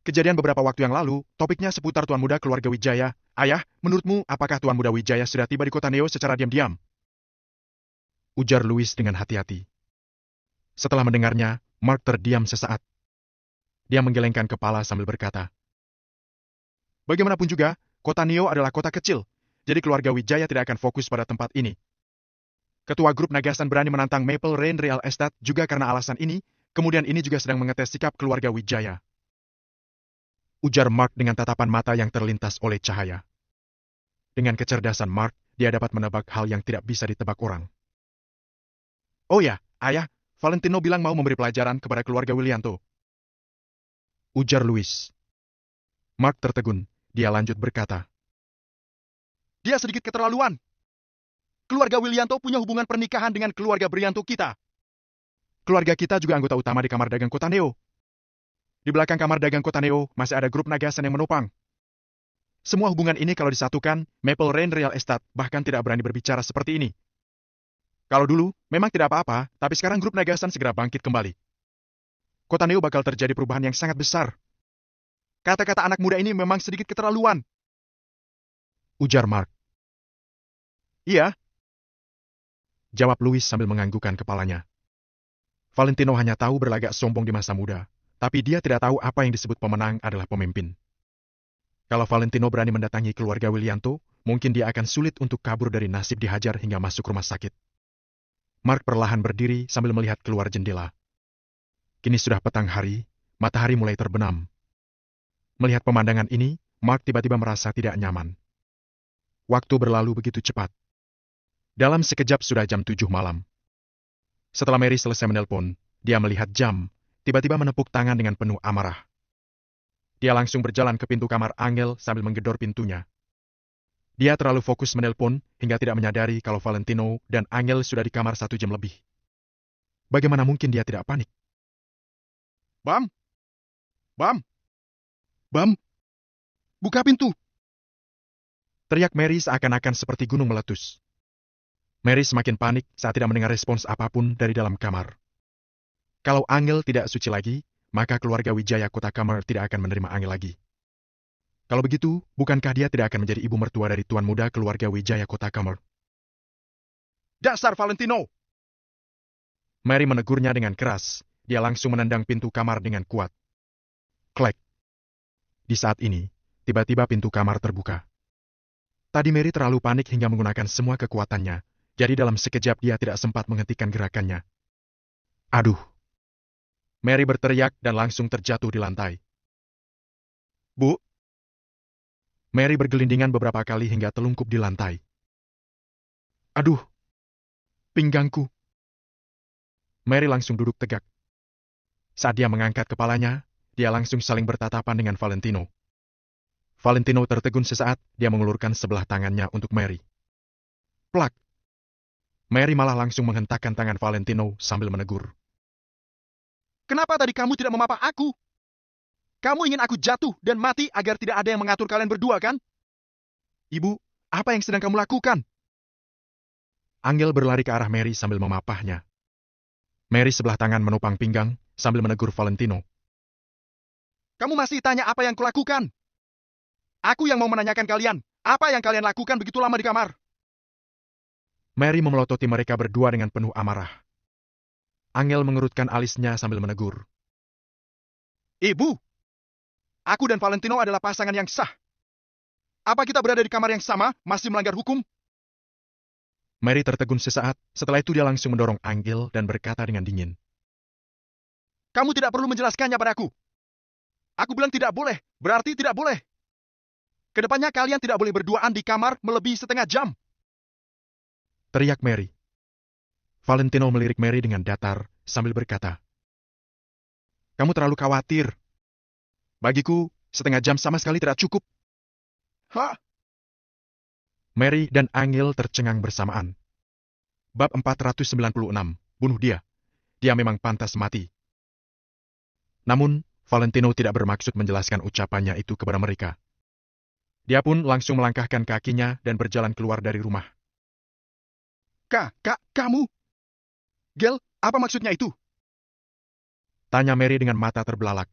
Kejadian beberapa waktu yang lalu, topiknya seputar Tuan Muda keluarga Wijaya. Ayah, menurutmu apakah Tuan Muda Wijaya sudah tiba di kota Neo secara diam-diam? Ujar Louis dengan hati-hati. Setelah mendengarnya, Mark terdiam sesaat. Dia menggelengkan kepala sambil berkata, bagaimanapun juga, kota Neo adalah kota kecil, jadi keluarga Wijaya tidak akan fokus pada tempat ini. Ketua grup Nagasan berani menantang Maple Rain Real Estate juga karena alasan ini, kemudian ini juga sedang mengetes sikap keluarga Wijaya. Ujar Mark dengan tatapan mata yang terlintas oleh cahaya. Dengan kecerdasan Mark, dia dapat menebak hal yang tidak bisa ditebak orang. Oh ya, ayah, Valentino bilang mau memberi pelajaran kepada keluarga Willianto. Ujar Louis. Mark tertegun, dia lanjut berkata. Dia sedikit keterlaluan. Keluarga Willianto punya hubungan pernikahan dengan keluarga Brianto kita. Keluarga kita juga anggota utama di kamar dagang kota Neo. Di belakang kamar dagang kota Neo masih ada grup Nagasan yang menopang. Semua hubungan ini kalau disatukan, Maple Rain Real Estate bahkan tidak berani berbicara seperti ini. Kalau dulu, memang tidak apa-apa, tapi sekarang grup Nagasan segera bangkit kembali. Kota Neo bakal terjadi perubahan yang sangat besar. Kata-kata anak muda ini memang sedikit keterlaluan. Ujar Mark. Iya. Jawab Louis sambil menganggukkan kepalanya. Valentino hanya tahu berlagak sombong di masa muda, tapi dia tidak tahu apa yang disebut pemenang adalah pemimpin. Kalau Valentino berani mendatangi keluarga Willianto, mungkin dia akan sulit untuk kabur dari nasib dihajar hingga masuk rumah sakit. Mark perlahan berdiri sambil melihat keluar jendela. Kini sudah petang hari, matahari mulai terbenam. Melihat pemandangan ini, Mark tiba-tiba merasa tidak nyaman. Waktu berlalu begitu cepat. Dalam sekejap sudah jam 7 malam. Setelah Mary selesai menelpon, dia melihat jam, tiba-tiba menepuk tangan dengan penuh amarah. Dia langsung berjalan ke pintu kamar Angel sambil menggedor pintunya. Dia terlalu fokus menelpon hingga tidak menyadari kalau Valentino dan Angel sudah di kamar 1 jam lebih. Bagaimana mungkin dia tidak panik? Bam! Bam! Bam! Buka pintu! Teriak Mary seakan-akan seperti gunung meletus. Mary semakin panik saat tidak mendengar respons apapun dari dalam kamar. Kalau Angel tidak suci lagi, maka keluarga Wijaya Kota Kamar tidak akan menerima Angel lagi. Kalau begitu, bukankah dia tidak akan menjadi ibu mertua dari Tuan Muda keluarga Wijaya Kota Kamar? Dasar Valentino! Mary menegurnya dengan keras. Dia langsung menendang pintu kamar dengan kuat. Klek. Di saat ini, tiba-tiba pintu kamar terbuka. Tadi Mary terlalu panik hingga menggunakan semua kekuatannya. Jadi dalam sekejap dia tidak sempat menghentikan gerakannya. Aduh! Mary berteriak dan langsung terjatuh di lantai. Bu! Mary bergelindingan beberapa kali hingga telungkup di lantai. Aduh! Pinggangku! Mary langsung duduk tegak. Saat dia mengangkat kepalanya, dia langsung saling bertatapan dengan Valentino. Valentino tertegun sesaat, dia mengulurkan sebelah tangannya untuk Mary. Plak! Mary malah langsung menghentakkan tangan Valentino sambil menegur. Kenapa tadi kamu tidak memapah aku? Kamu ingin aku jatuh dan mati agar tidak ada yang mengatur kalian berdua, kan? Ibu, apa yang sedang kamu lakukan? Angel berlari ke arah Mary sambil memapahnya. Mary sebelah tangan menopang pinggang sambil menegur Valentino. Kamu masih tanya apa yang kulakukan? Aku yang mau menanyakan kalian, apa yang kalian lakukan begitu lama di kamar? Mary memelototi mereka berdua dengan penuh amarah. Angel mengerutkan alisnya sambil menegur. Ibu, aku dan Valentino adalah pasangan yang sah. Apa kita berada di kamar yang sama masih melanggar hukum? Mary tertegun sesaat, setelah itu dia langsung mendorong Angel dan berkata dengan dingin. Kamu tidak perlu menjelaskannya padaku. Aku bilang tidak boleh, berarti tidak boleh. Kedepannya kalian tidak boleh berduaan di kamar melebihi setengah jam. Teriak Mary. Valentino melirik Mary dengan datar sambil berkata, kamu terlalu khawatir. Bagiku, setengah jam sama sekali tidak cukup. Hah? Mary dan Angel tercengang bersamaan. Bab 496, bunuh dia. Dia memang pantas mati. Namun, Valentino tidak bermaksud menjelaskan ucapannya itu kepada mereka. Dia pun langsung melangkahkan kakinya dan berjalan keluar dari rumah. Kamu? Gel, apa maksudnya itu? Tanya Mary dengan mata terbelalak.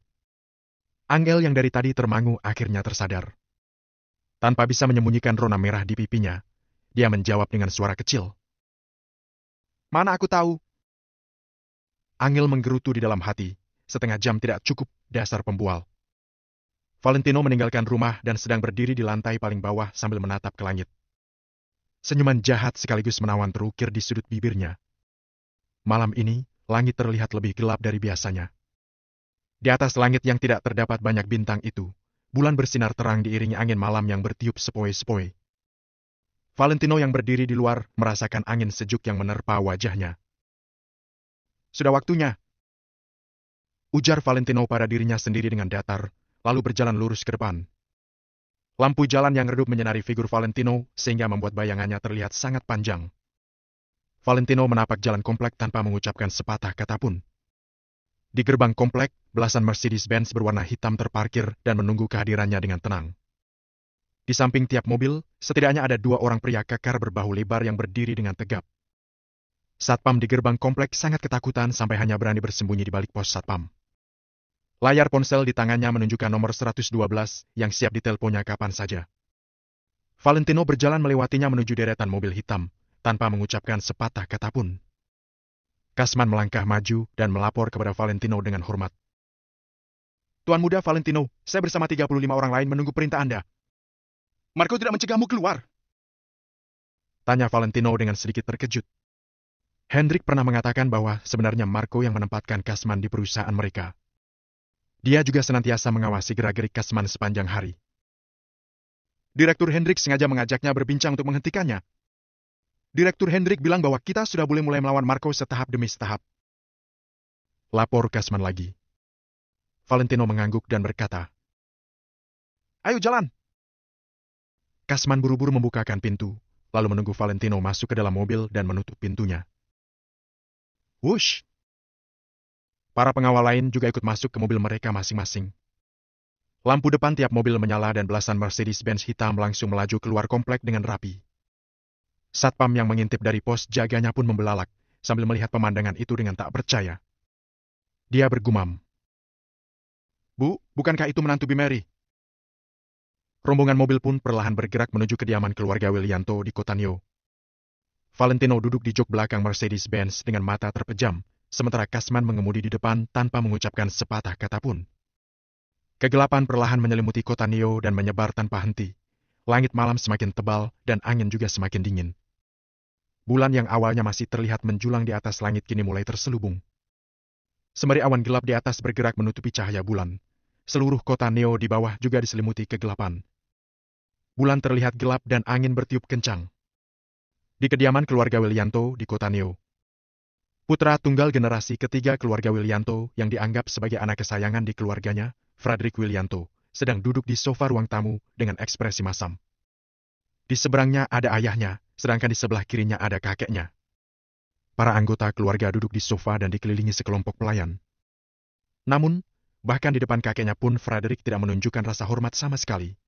Angel yang dari tadi termangu akhirnya tersadar. Tanpa bisa menyembunyikan rona merah di pipinya, dia menjawab dengan suara kecil. Mana aku tahu? Angel menggerutu di dalam hati. Setengah jam tidak cukup, dasar pembual. Valentino meninggalkan rumah dan sedang berdiri di lantai paling bawah sambil menatap ke langit. Senyuman jahat sekaligus menawan terukir di sudut bibirnya. Malam ini, langit terlihat lebih gelap dari biasanya. Di atas langit yang tidak terdapat banyak bintang itu, bulan bersinar terang diiringi angin malam yang bertiup sepoi-sepoi. Valentino yang berdiri di luar merasakan angin sejuk yang menerpa wajahnya. Sudah waktunya. Ujar Valentino pada dirinya sendiri dengan datar, lalu berjalan lurus ke depan. Lampu jalan yang redup menyinari figur Valentino sehingga membuat bayangannya terlihat sangat panjang. Valentino menapak jalan komplek tanpa mengucapkan sepatah kata pun. Di gerbang komplek, belasan Mercedes-Benz berwarna hitam terparkir dan menunggu kehadirannya dengan tenang. Di samping tiap mobil, setidaknya ada 2 orang pria kekar berbahu lebar yang berdiri dengan tegap. Satpam di gerbang komplek sangat ketakutan sampai hanya berani bersembunyi di balik pos satpam. Layar ponsel di tangannya menunjukkan nomor 112 yang siap diteleponnya kapan saja. Valentino berjalan melewatinya menuju deretan mobil hitam, tanpa mengucapkan sepatah kata pun. Kasman melangkah maju dan melapor kepada Valentino dengan hormat. Tuan Muda Valentino, saya bersama 35 orang lain menunggu perintah Anda. Marco tidak mencegahmu keluar? Tanya Valentino dengan sedikit terkejut. Hendrik pernah mengatakan bahwa sebenarnya Marco yang menempatkan Kasman di perusahaan mereka. Dia juga senantiasa mengawasi gerak-gerik Kasman sepanjang hari. Direktur Hendrik sengaja mengajaknya berbincang untuk menghentikannya. Direktur Hendrik bilang bahwa kita sudah boleh mulai melawan Marco setahap demi setahap. Lapor Kasman lagi. Valentino mengangguk dan berkata, ayo jalan. Kasman buru-buru membukakan pintu, lalu menunggu Valentino masuk ke dalam mobil dan menutup pintunya. Wush! Para pengawal lain juga ikut masuk ke mobil mereka masing-masing. Lampu depan tiap mobil menyala dan belasan Mercedes-Benz hitam langsung melaju keluar komplek dengan rapi. Satpam yang mengintip dari pos jaganya pun membelalak, sambil melihat pemandangan itu dengan tak percaya. Dia bergumam. Bu, bukankah itu menantu Bimeri? Rombongan mobil pun perlahan bergerak menuju kediaman keluarga Willianto di Cotanio. Valentino duduk di jok belakang Mercedes-Benz dengan mata terpejam, sementara Kasman mengemudi di depan tanpa mengucapkan sepatah kata pun. Kegelapan perlahan menyelimuti Cotanio dan menyebar tanpa henti. Langit malam semakin tebal dan angin juga semakin dingin. Bulan yang awalnya masih terlihat menjulang di atas langit kini mulai terselubung. Sembari awan gelap di atas bergerak menutupi cahaya bulan, seluruh kota Neo di bawah juga diselimuti kegelapan. Bulan terlihat gelap dan angin bertiup kencang. Di kediaman keluarga Willianto di kota Neo, putra tunggal generasi ketiga keluarga Willianto yang dianggap sebagai anak kesayangan di keluarganya, Frederick Willianto, sedang duduk di sofa ruang tamu dengan ekspresi masam. Di seberangnya ada ayahnya, sedangkan di sebelah kirinya ada kakeknya. Para anggota keluarga duduk di sofa dan dikelilingi sekelompok pelayan. Namun, bahkan di depan kakeknya pun Frederick tidak menunjukkan rasa hormat sama sekali.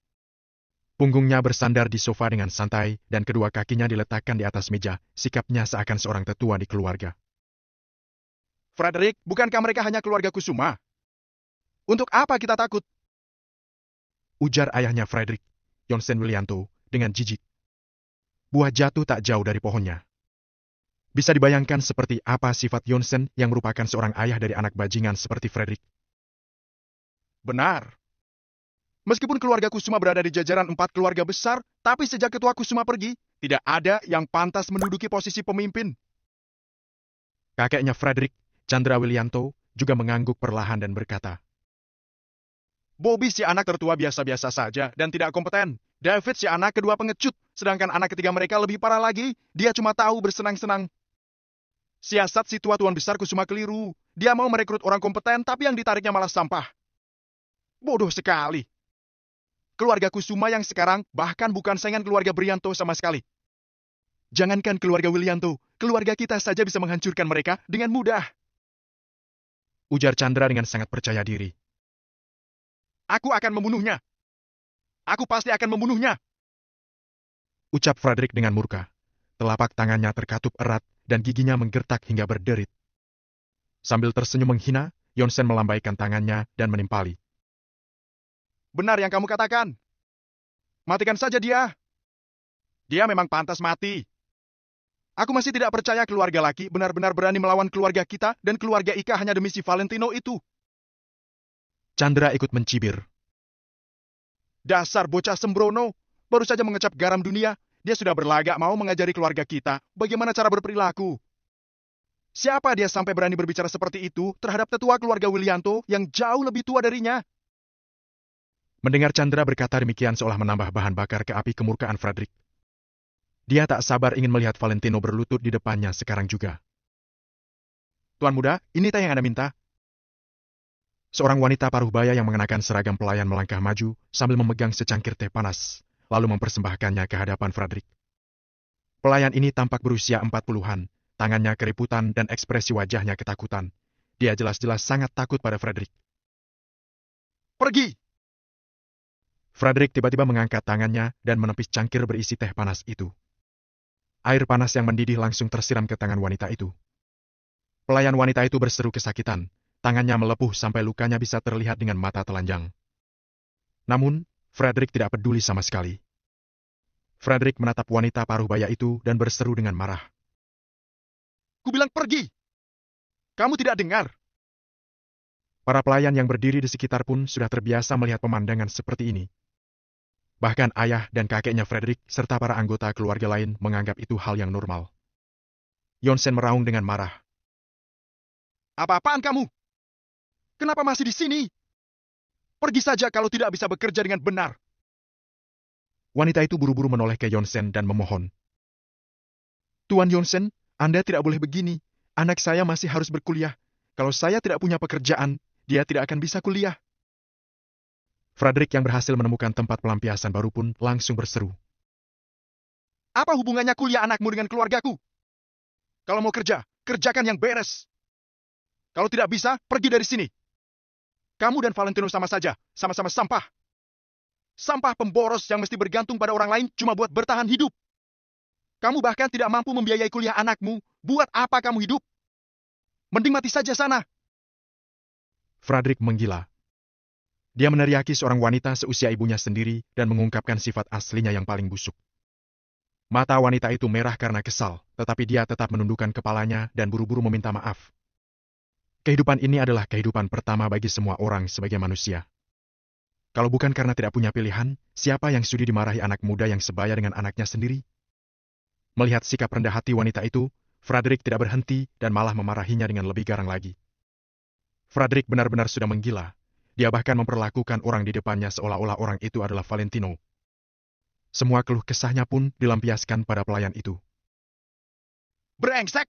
Punggungnya bersandar di sofa dengan santai dan kedua kakinya diletakkan di atas meja, sikapnya seakan seorang tetua di keluarga. Frederick, bukankah mereka hanya keluarga Kusuma? Untuk apa kita takut? Ujar ayahnya Frederick, Yonsen Willianto, dengan jijik. Buah jatuh tak jauh dari pohonnya. Bisa dibayangkan seperti apa sifat Yonsen yang merupakan seorang ayah dari anak bajingan seperti Frederick. Benar. Meskipun keluarga Kusuma berada di jajaran 4 keluarga besar, tapi sejak ketua Kusuma pergi, tidak ada yang pantas menduduki posisi pemimpin. Kakeknya Frederick, Chandra Willianto, juga mengangguk perlahan dan berkata, Bobby si anak tertua biasa-biasa saja dan tidak kompeten. David si anak kedua pengecut, sedangkan anak ketiga mereka lebih parah lagi, dia cuma tahu bersenang-senang. Siasat si tua tuan besar Kusuma keliru. Dia mau merekrut orang kompeten, tapi yang ditariknya malah sampah. Bodoh sekali. Keluarga Kusuma yang sekarang bahkan bukan saingan keluarga Brianto sama sekali. Jangankan keluarga Willianto, keluarga kita saja bisa menghancurkan mereka dengan mudah. Ujar Chandra dengan sangat percaya diri. Aku akan membunuhnya. Aku pasti akan membunuhnya. Ucap Frederick dengan murka. Telapak tangannya terkatup erat dan giginya menggertak hingga berderit. Sambil tersenyum menghina, Yonsen melambaikan tangannya dan menimpali. Benar yang kamu katakan. Matikan saja dia. Dia memang pantas mati. Aku masih tidak percaya keluarga laki benar-benar berani melawan keluarga kita dan keluarga Ika hanya demi si Valentino itu. Chandra ikut mencibir. Dasar bocah sembrono, baru saja mengecap garam dunia, dia sudah berlagak mau mengajari keluarga kita bagaimana cara berperilaku. Siapa dia sampai berani berbicara seperti itu terhadap tetua keluarga Willianto yang jauh lebih tua darinya? Mendengar Chandra berkata demikian seolah menambah bahan bakar ke api kemurkaan Frederick. Dia tak sabar ingin melihat Valentino berlutut di depannya sekarang juga. Tuan muda, ini teh yang Anda minta. Seorang wanita paruh baya yang mengenakan seragam pelayan melangkah maju sambil memegang secangkir teh panas, lalu mempersembahkannya ke hadapan Frederick. Pelayan ini tampak berusia 40-an, tangannya keriputan dan ekspresi wajahnya ketakutan. Dia jelas-jelas sangat takut pada Frederick. Pergi! Frederick tiba-tiba mengangkat tangannya dan menepis cangkir berisi teh panas itu. Air panas yang mendidih langsung tersiram ke tangan wanita itu. Pelayan wanita itu berseru kesakitan. Tangannya melepuh sampai lukanya bisa terlihat dengan mata telanjang. Namun, Frederick tidak peduli sama sekali. Frederick menatap wanita paruh baya itu dan berseru dengan marah. Kubilang pergi! Kamu tidak dengar? Para pelayan yang berdiri di sekitar pun sudah terbiasa melihat pemandangan seperti ini. Bahkan ayah dan kakeknya Frederick serta para anggota keluarga lain menganggap itu hal yang normal. Yonsen meraung dengan marah. Apa-apaan kamu? Kenapa masih di sini? Pergi saja kalau tidak bisa bekerja dengan benar. Wanita itu buru-buru menoleh ke Yonsen dan memohon. Tuan Yonsen, Anda tidak boleh begini. Anak saya masih harus berkuliah. Kalau saya tidak punya pekerjaan, dia tidak akan bisa kuliah. Frederick yang berhasil menemukan tempat pelampiasan baru pun langsung berseru. Apa hubungannya kuliah anakmu dengan keluargaku? Kalau mau kerja, kerjakan yang beres. Kalau tidak bisa, pergi dari sini. Kamu dan Valentino sama saja, sama-sama sampah. Sampah pemboros yang mesti bergantung pada orang lain cuma buat bertahan hidup. Kamu bahkan tidak mampu membiayai kuliah anakmu. Buat apa kamu hidup? Mending mati saja sana. Frederick menggila. Dia meneriaki seorang wanita seusia ibunya sendiri dan mengungkapkan sifat aslinya yang paling busuk. Mata wanita itu merah karena kesal, tetapi dia tetap menundukkan kepalanya dan buru-buru meminta maaf. Kehidupan ini adalah kehidupan pertama bagi semua orang sebagai manusia. Kalau bukan karena tidak punya pilihan, siapa yang sudi dimarahi anak muda yang sebaya dengan anaknya sendiri? Melihat sikap rendah hati wanita itu, Frederick tidak berhenti dan malah memarahinya dengan lebih garang lagi. Frederick benar-benar sudah menggila. Dia bahkan memperlakukan orang di depannya seolah-olah orang itu adalah Valentino. Semua keluh kesahnya pun dilampiaskan pada pelayan itu. Brengsek!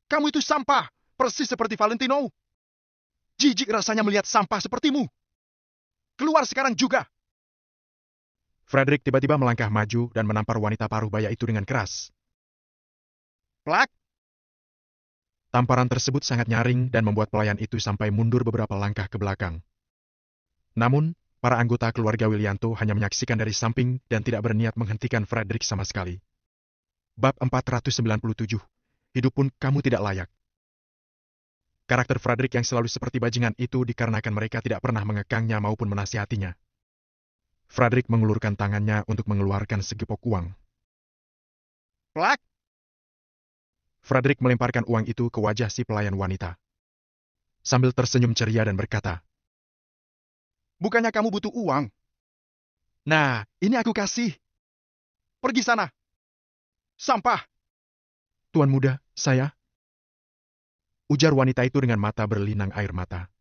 Kamu itu sampah, persis seperti Valentino. Jijik rasanya melihat sampah sepertimu. Keluar sekarang juga! Frederick tiba-tiba melangkah maju dan menampar wanita paruh baya itu dengan keras. Plak! Tamparan tersebut sangat nyaring dan membuat pelayan itu sampai mundur beberapa langkah ke belakang. Namun, para anggota keluarga Willianto hanya menyaksikan dari samping dan tidak berniat menghentikan Frederick sama sekali. Bab 497. Hidup pun kamu tidak layak. Karakter Frederick yang selalu seperti bajingan itu dikarenakan mereka tidak pernah mengekangnya maupun menasihatinya. Frederick mengulurkan tangannya untuk mengeluarkan segepok uang. Plak! Frederick melemparkan uang itu ke wajah si pelayan wanita. Sambil tersenyum ceria dan berkata, "Bukannya kamu butuh uang? Nah, ini aku kasih. Pergi sana. Sampah." "Tuan muda, saya..." ujar wanita itu dengan mata berlinang air mata.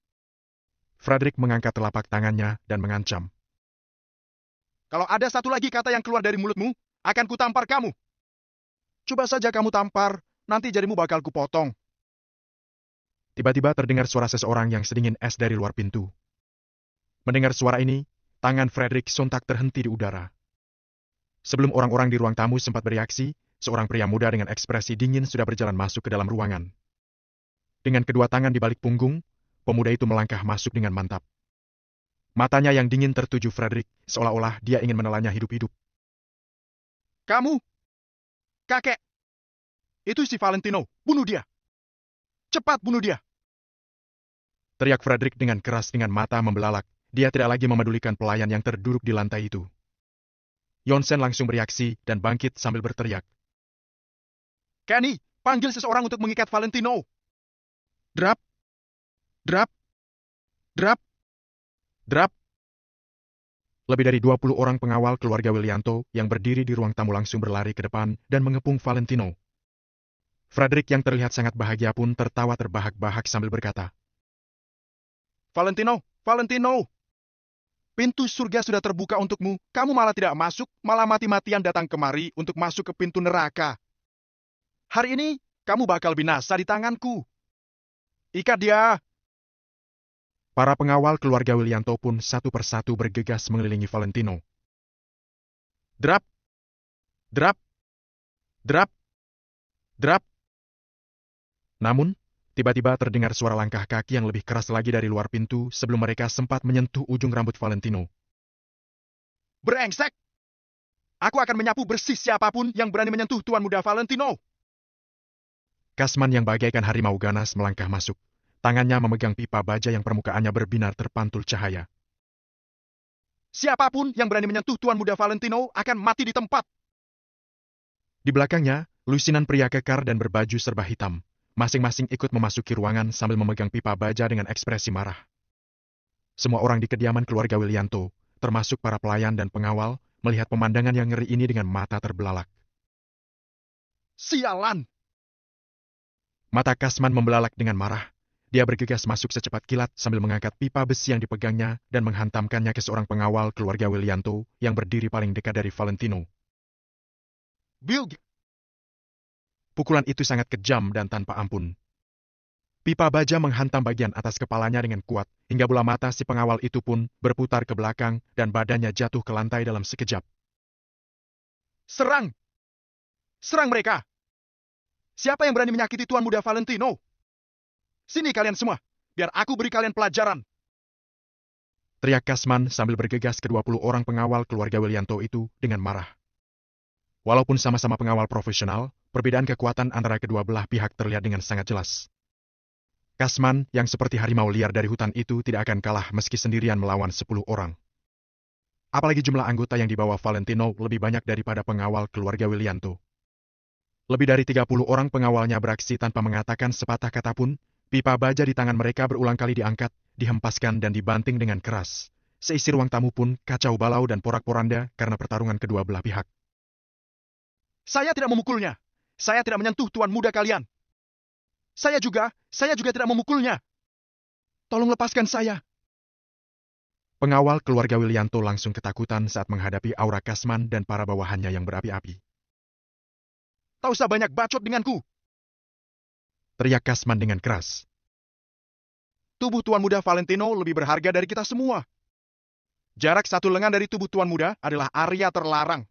Frederick mengangkat telapak tangannya dan mengancam. "Kalau ada satu lagi kata yang keluar dari mulutmu, akan kutampar kamu. Coba saja kamu tampar, nanti jarimu bakal kupotong." Tiba-tiba terdengar suara seseorang yang sedingin es dari luar pintu. Mendengar suara ini, tangan Frederick sontak terhenti di udara. Sebelum orang-orang di ruang tamu sempat bereaksi, seorang pria muda dengan ekspresi dingin sudah berjalan masuk ke dalam ruangan. Dengan kedua tangan di balik punggung, pemuda itu melangkah masuk dengan mantap. Matanya yang dingin tertuju Frederick, seolah-olah dia ingin menelannya hidup-hidup. "Kamu? Kakek! Itu si Valentino, bunuh dia! Cepat bunuh dia!" teriak Frederick dengan keras dengan mata membelalak. Dia tidak lagi memedulikan pelayan yang terduduk di lantai itu. Yonsen langsung bereaksi dan bangkit sambil berteriak. "Kenny, panggil seseorang untuk mengikat Valentino!" Drap! Drap! Drap! Drap! Lebih dari 20 orang pengawal keluarga Willianto yang berdiri di ruang tamu langsung berlari ke depan dan mengepung Valentino. Frederick yang terlihat sangat bahagia pun tertawa terbahak-bahak sambil berkata, "Valentino! Valentino! Pintu surga sudah terbuka untukmu. Kamu malah tidak masuk, malah mati-matian datang kemari untuk masuk ke pintu neraka. Hari ini, kamu bakal binasa di tanganku. Ikat dia!" Para pengawal keluarga Willianto pun satu persatu bergegas mengelilingi Valentino. Drap! Drap! Drap! Drap! Namun, tiba-tiba terdengar suara langkah kaki yang lebih keras lagi dari luar pintu sebelum mereka sempat menyentuh ujung rambut Valentino. "Brengsek! Aku akan menyapu bersih siapapun yang berani menyentuh Tuan Muda Valentino!" Kasman yang bagaikan harimau ganas melangkah masuk. Tangannya memegang pipa baja yang permukaannya berbinar terpantul cahaya. "Siapapun yang berani menyentuh Tuan Muda Valentino akan mati di tempat!" Di belakangnya, lusinan pria kekar dan berbaju serba hitam. Masing-masing ikut memasuki ruangan sambil memegang pipa baja dengan ekspresi marah. Semua orang di kediaman keluarga Willianto, termasuk para pelayan dan pengawal, melihat pemandangan yang ngeri ini dengan mata terbelalak. "Sialan!" Mata Kasman membelalak dengan marah. Dia bergegas masuk secepat kilat sambil mengangkat pipa besi yang dipegangnya dan menghantamkannya ke seorang pengawal keluarga Willianto yang berdiri paling dekat dari Valentino. "Bilg!" Pukulan itu sangat kejam dan tanpa ampun. Pipa baja menghantam bagian atas kepalanya dengan kuat, hingga bola mata si pengawal itu pun berputar ke belakang dan badannya jatuh ke lantai dalam sekejap. "Serang! Serang mereka! Siapa yang berani menyakiti Tuan Muda Valentino? Sini kalian semua, biar aku beri kalian pelajaran!" teriak Kasman sambil bergegas ke 20 orang pengawal keluarga Willianto itu dengan marah. Walaupun sama-sama pengawal profesional, perbedaan kekuatan antara kedua belah pihak terlihat dengan sangat jelas. Kasman, yang seperti harimau liar dari hutan itu tidak akan kalah meski sendirian melawan 10 orang. Apalagi jumlah anggota yang dibawa Valentino lebih banyak daripada pengawal keluarga Willianto. Lebih dari 30 orang pengawalnya beraksi tanpa mengatakan sepatah kata pun. Pipa baja di tangan mereka berulang kali diangkat, dihempaskan dan dibanting dengan keras. Seisi ruang tamu pun kacau balau dan porak-poranda karena pertarungan kedua belah pihak. Saya tidak memukulnya. Saya tidak menyentuh tuan muda kalian. Saya juga tidak memukulnya. Tolong lepaskan saya. Pengawal keluarga Willianto langsung ketakutan saat menghadapi aura Kasman dan para bawahannya yang berapi-api. Tak usah banyak bacot denganku, teriak Kasman dengan keras. Tubuh tuan muda Valentino lebih berharga dari kita semua. Jarak 1 lengan dari tubuh tuan muda adalah area terlarang.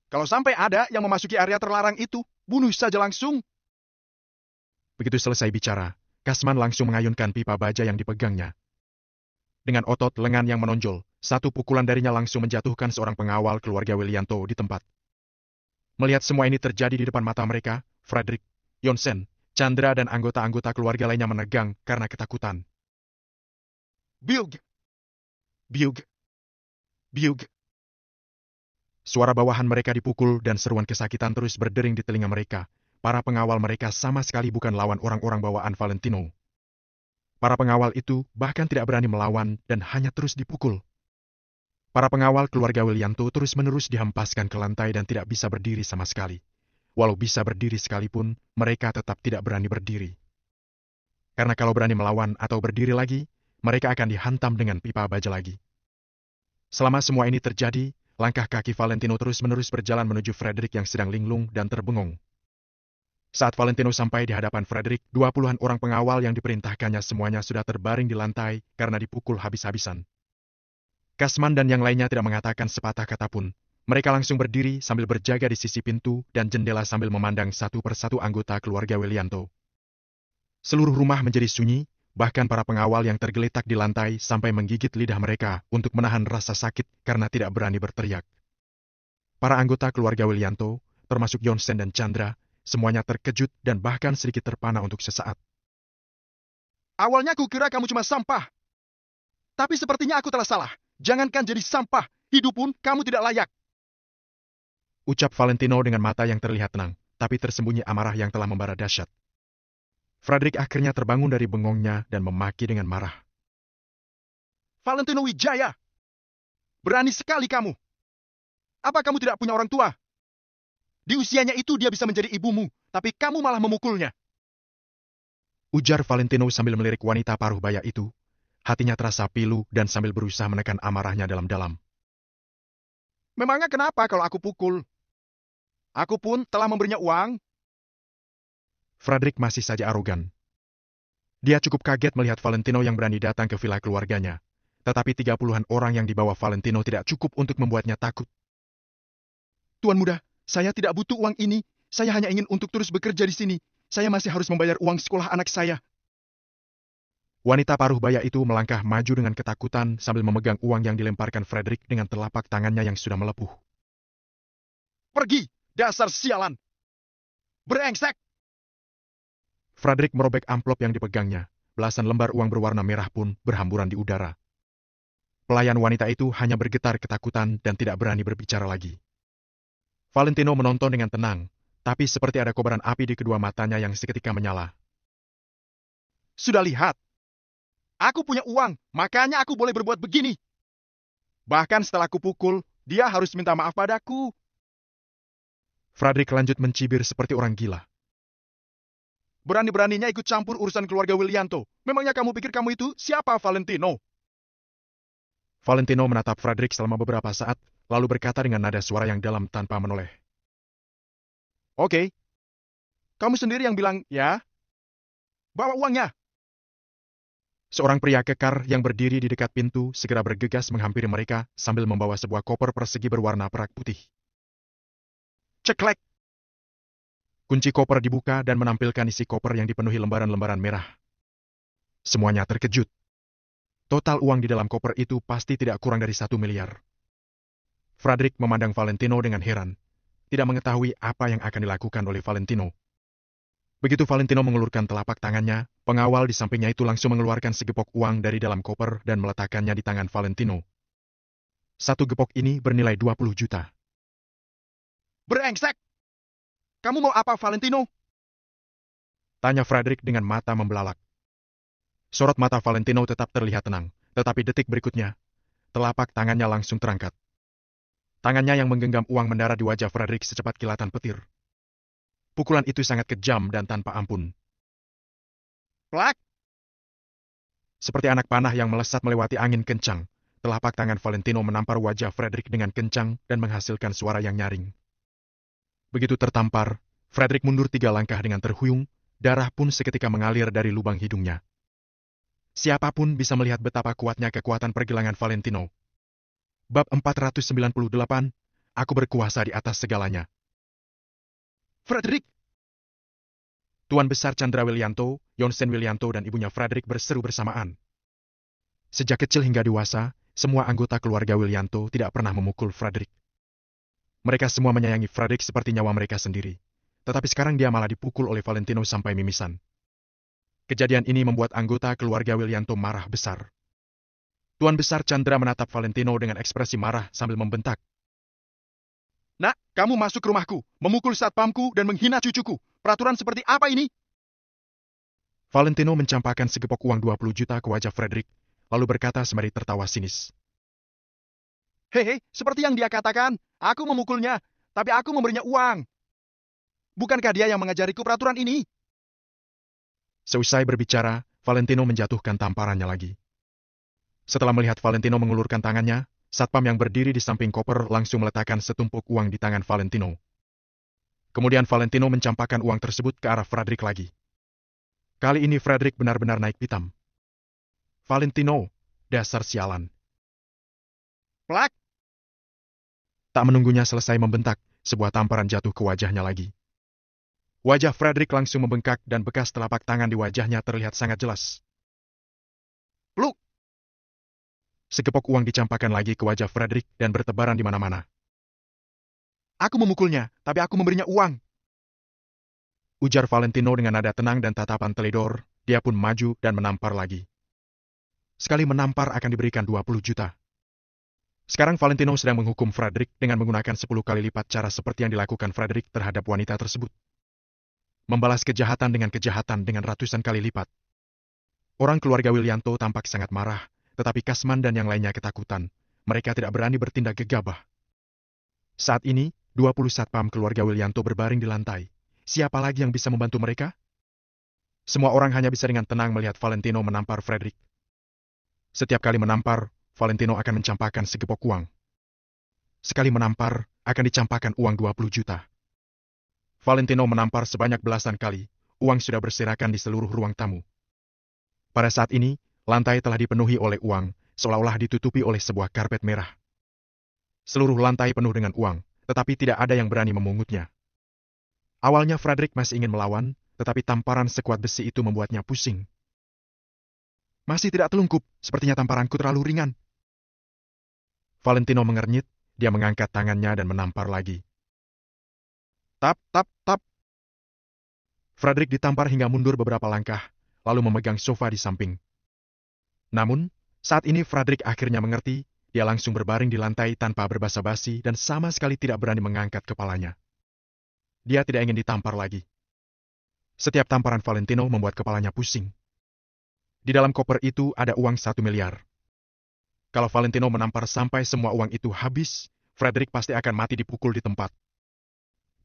Kalau sampai ada yang memasuki area terlarang itu, bunuh saja langsung. Begitu selesai bicara, Kasman langsung mengayunkan pipa baja yang dipegangnya. Dengan otot lengan yang menonjol, satu pukulan darinya langsung menjatuhkan seorang pengawal keluarga Willianto di tempat. Melihat semua ini terjadi di depan mata mereka, Fredrik, Yonsen, Chandra dan anggota-anggota keluarga lainnya menegang karena ketakutan. Biug! Biug! Biug! Suara bawahan mereka dipukul dan seruan kesakitan terus berdering di telinga mereka. Para pengawal mereka sama sekali bukan lawan orang-orang bawaan Valentino. Para pengawal itu bahkan tidak berani melawan dan hanya terus dipukul. Para pengawal keluarga Willianto terus-menerus dihempaskan ke lantai dan tidak bisa berdiri sama sekali. Walau bisa berdiri sekalipun, mereka tetap tidak berani berdiri. Karena kalau berani melawan atau berdiri lagi, mereka akan dihantam dengan pipa baja lagi. Selama semua ini terjadi, langkah kaki Valentino terus-menerus berjalan menuju Fredrik yang sedang linglung dan terbengong. Saat Valentino sampai di hadapan Fredrik, 20-an orang pengawal yang diperintahkannya semuanya sudah terbaring di lantai karena dipukul habis-habisan. Kasman dan yang lainnya tidak mengatakan sepatah kata pun. Mereka langsung berdiri sambil berjaga di sisi pintu dan jendela sambil memandang satu persatu anggota keluarga Willianto. Seluruh rumah menjadi sunyi, bahkan para pengawal yang tergeletak di lantai sampai menggigit lidah mereka untuk menahan rasa sakit karena tidak berani berteriak. Para anggota keluarga Willianto, termasuk Yonsen dan Chandra, semuanya terkejut dan bahkan sedikit terpana untuk sesaat. Awalnya aku kira kamu cuma sampah. Tapi sepertinya aku telah salah. Jangankan jadi sampah, hidup pun kamu tidak layak. Ucap Valentino dengan mata yang terlihat tenang, tapi tersembunyi amarah yang telah membara dahsyat. Fredrik akhirnya terbangun dari bengongnya dan memaki dengan marah. Valentino Wijaya! Berani sekali kamu! Apa kamu tidak punya orang tua? Di usianya itu dia bisa menjadi ibumu, tapi kamu malah memukulnya. Ujar Valentino sambil melirik wanita paruh baya itu. Hatinya terasa pilu dan sambil berusaha menekan amarahnya dalam-dalam. Memangnya kenapa kalau aku pukul? Aku pun telah memberinya uang. Fredrik masih saja arogan. Dia cukup kaget melihat Valentino yang berani datang ke villa keluarganya. Tetapi 30-an orang yang dibawa Valentino tidak cukup untuk membuatnya takut. Tuan muda, saya tidak butuh uang ini. Saya hanya ingin untuk terus bekerja di sini. Saya masih harus membayar uang sekolah anak saya. Wanita paruh baya itu melangkah maju dengan ketakutan sambil memegang uang yang dilemparkan Fredrik dengan telapak tangannya yang sudah melepuh. Pergi, dasar sialan! Brengsek! Fredrik merobek amplop yang dipegangnya. Belasan lembar uang berwarna merah pun berhamburan di udara. Pelayan wanita itu hanya bergetar ketakutan dan tidak berani berbicara lagi. Valentino menonton dengan tenang, tapi seperti ada kobaran api di kedua matanya yang seketika menyala. Sudah lihat? Aku punya uang, makanya aku boleh berbuat begini. Bahkan setelah aku pukul, dia harus minta maaf padaku. Fredrik lanjut mencibir seperti orang gila. Berani-beraninya ikut campur urusan keluarga Willianto. Memangnya kamu pikir kamu itu siapa, Valentino? Valentino menatap Fredrik selama beberapa saat, lalu berkata dengan nada suara yang dalam tanpa menoleh. Oke. Kamu sendiri yang bilang, ya? Bawa uangnya. Seorang pria kekar yang berdiri di dekat pintu segera bergegas menghampiri mereka sambil membawa sebuah koper persegi berwarna perak putih. Ceklek! Kunci koper dibuka dan menampilkan isi koper yang dipenuhi lembaran-lembaran merah. Semuanya terkejut. Total uang di dalam koper itu pasti tidak kurang dari 1 miliar. Fredrik memandang Valentino dengan heran, tidak mengetahui apa yang akan dilakukan oleh Valentino. Begitu Valentino mengulurkan telapak tangannya, pengawal di sampingnya itu langsung mengeluarkan segepok uang dari dalam koper dan meletakkannya di tangan Valentino. Satu gepok ini bernilai 20 juta. Brengsek! Kamu mau apa, Valentino? Tanya Fredrik dengan mata membelalak. Sorot mata Valentino tetap terlihat tenang, tetapi detik berikutnya, telapak tangannya langsung terangkat. Tangannya yang menggenggam uang mendarat di wajah Frederick secepat kilatan petir. Pukulan itu sangat kejam dan tanpa ampun. Plak! Seperti anak panah yang melesat melewati angin kencang, telapak tangan Valentino menampar wajah Frederick dengan kencang dan menghasilkan suara yang nyaring. Begitu tertampar, Frederick mundur 3 langkah dengan terhuyung, darah pun seketika mengalir dari lubang hidungnya. Siapapun bisa melihat betapa kuatnya kekuatan pergelangan Valentino. Bab 498, Aku berkuasa di atas segalanya. Frederick! Tuan Besar Chandra Willianto, Yonsen Willianto dan ibunya Frederick berseru bersamaan. Sejak kecil hingga dewasa, semua anggota keluarga Willianto tidak pernah memukul Frederick. Mereka semua menyayangi Frederick seperti nyawa mereka sendiri. Tetapi sekarang dia malah dipukul oleh Valentino sampai mimisan. Kejadian ini membuat anggota keluarga Willianto marah besar. Tuan Besar Chandra menatap Valentino dengan ekspresi marah sambil membentak. Nak, kamu masuk ke rumahku, memukul satpamku dan menghina cucuku. Peraturan seperti apa ini? Valentino mencampakkan segepok uang 20 juta ke wajah Frederick, lalu berkata sembari tertawa sinis. Hehe, seperti yang dia katakan, aku memukulnya, tapi aku memberinya uang. Bukankah dia yang mengajariku peraturan ini? Seusai berbicara, Valentino menjatuhkan tamparannya lagi. Setelah melihat Valentino mengulurkan tangannya, satpam yang berdiri di samping koper langsung meletakkan setumpuk uang di tangan Valentino. Kemudian Valentino mencampakkan uang tersebut ke arah Frederick lagi. Kali ini Frederick benar-benar naik pitam. Valentino, dasar sialan. Plak! Tak menunggunya selesai membentak, sebuah tamparan jatuh ke wajahnya lagi. Wajah Frederick langsung membengkak dan bekas telapak tangan di wajahnya terlihat sangat jelas. Pluk! Segepok uang dicampakkan lagi ke wajah Frederick dan bertebaran di mana-mana. Aku memukulnya, tapi aku memberinya uang. Ujar Valentino dengan nada tenang dan tatapan teledor, dia pun maju dan menampar lagi. Sekali menampar akan diberikan 20 juta. Sekarang Valentino sedang menghukum Frederick dengan menggunakan 10 kali lipat cara seperti yang dilakukan Frederick terhadap wanita tersebut. Membalas kejahatan dengan ratusan kali lipat. Orang keluarga Willianto tampak sangat marah, tetapi Kasman dan yang lainnya ketakutan. Mereka tidak berani bertindak gegabah. Saat ini, 20 satpam keluarga Willianto berbaring di lantai. Siapa lagi yang bisa membantu mereka? Semua orang hanya bisa dengan tenang melihat Valentino menampar Frederick. Setiap kali menampar, Valentino akan mencampakkan segepok uang. Sekali menampar, akan dicampakkan uang 20 juta. Valentino menampar sebanyak belasan kali, uang sudah berserakan di seluruh ruang tamu. Pada saat ini, lantai telah dipenuhi oleh uang, seolah-olah ditutupi oleh sebuah karpet merah. Seluruh lantai penuh dengan uang, tetapi tidak ada yang berani memungutnya. Awalnya Frederick masih ingin melawan, tetapi tamparan sekuat besi itu membuatnya pusing. Masih tidak telungkup, sepertinya tamparanku terlalu ringan. Valentino mengernyit, dia mengangkat tangannya dan menampar lagi. Tap, tap, tap. Frederick ditampar hingga mundur beberapa langkah, lalu memegang sofa di samping. Namun, saat ini Frederick akhirnya mengerti, dia langsung berbaring di lantai tanpa berbasa-basi dan sama sekali tidak berani mengangkat kepalanya. Dia tidak ingin ditampar lagi. Setiap tamparan Valentino membuat kepalanya pusing. Di dalam koper itu ada uang 1 miliar. Kalau Valentino menampar sampai semua uang itu habis, Frederick pasti akan mati dipukul di tempat.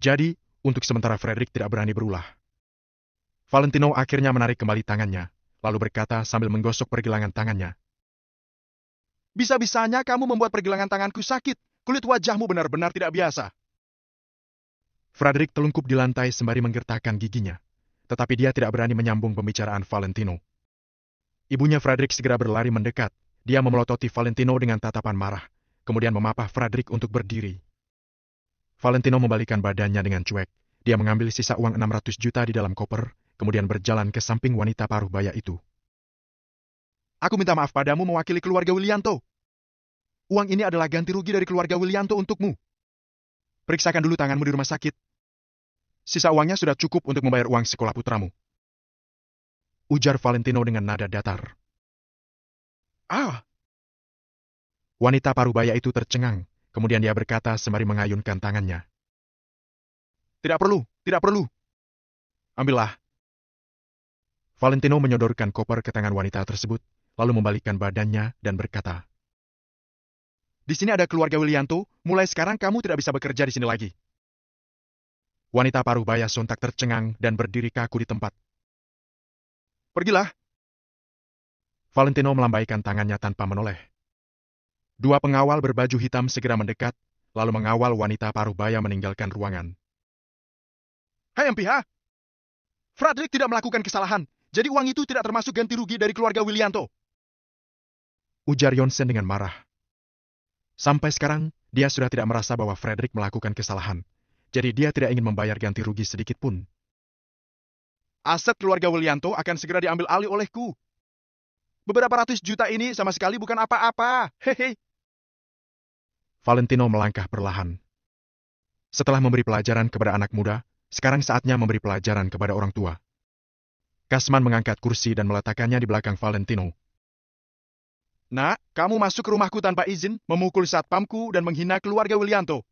Jadi, untuk sementara Frederick tidak berani berulah. Valentino akhirnya menarik kembali tangannya, lalu berkata sambil menggosok pergelangan tangannya. Bisa-bisanya kamu membuat pergelangan tanganku sakit. Kulit wajahmu benar-benar tidak biasa. Frederick telungkup di lantai sembari menggertakkan giginya. Tetapi dia tidak berani menyambung pembicaraan Valentino. Ibunya Frederick segera berlari mendekat. Dia memelototi Valentino dengan tatapan marah, kemudian memapah Frederick untuk berdiri. Valentino membalikkan badannya dengan cuek. Dia mengambil sisa uang 600 juta di dalam koper, kemudian berjalan ke samping wanita paruh baya itu. Aku minta maaf padamu mewakili keluarga Willianto. Uang ini adalah ganti rugi dari keluarga Willianto untukmu. Periksakan dulu tanganmu di rumah sakit. Sisa uangnya sudah cukup untuk membayar uang sekolah putramu. Ujar Valentino dengan nada datar. Ah! Wanita paruh baya itu tercengang, kemudian dia berkata sembari mengayunkan tangannya. Tidak perlu, tidak perlu. Ambillah. Valentino menyodorkan koper ke tangan wanita tersebut, lalu membalikkan badannya dan berkata, Di sini ada keluarga Willianto, mulai sekarang kamu tidak bisa bekerja di sini lagi. Wanita paruh baya sontak tercengang dan berdiri kaku di tempat. Pergilah. Valentino melambaikan tangannya tanpa menoleh. Dua pengawal berbaju hitam segera mendekat, lalu mengawal wanita paruh baya meninggalkan ruangan. Hai MPH! Frederick tidak melakukan kesalahan, jadi uang itu tidak termasuk ganti rugi dari keluarga Willianto. Ujar Yonsen dengan marah. Sampai sekarang, dia sudah tidak merasa bahwa Frederick melakukan kesalahan. Jadi dia tidak ingin membayar ganti rugi sedikit pun. Aset keluarga Willianto akan segera diambil alih olehku. Beberapa ratus juta ini sama sekali bukan apa-apa. Hehe. Valentino melangkah perlahan. Setelah memberi pelajaran kepada anak muda, sekarang saatnya memberi pelajaran kepada orang tua. Kasman mengangkat kursi dan meletakkannya di belakang Valentino. Nak, kamu masuk ke rumahku tanpa izin, memukul satpamku dan menghina keluarga Willianto.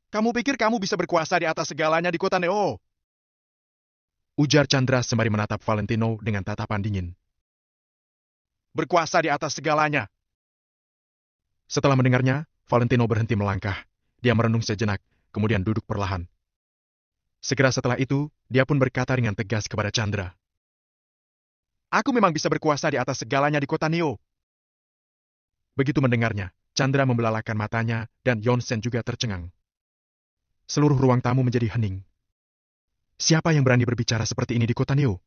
Kamu pikir kamu bisa berkuasa di atas segalanya di kota Neo? Ujar Chandra sembari menatap Valentino dengan tatapan dingin. Berkuasa di atas segalanya. Setelah mendengarnya, Valentino berhenti melangkah. Dia merenung sejenak, kemudian duduk perlahan. Segera setelah itu, dia pun berkata dengan tegas kepada Chandra. Aku memang bisa berkuasa di atas segalanya di kota Neo. Begitu mendengarnya, Chandra membelalakan matanya dan Yonsen juga tercengang. Seluruh ruang tamu menjadi hening. Siapa yang berani berbicara seperti ini di kota Neo?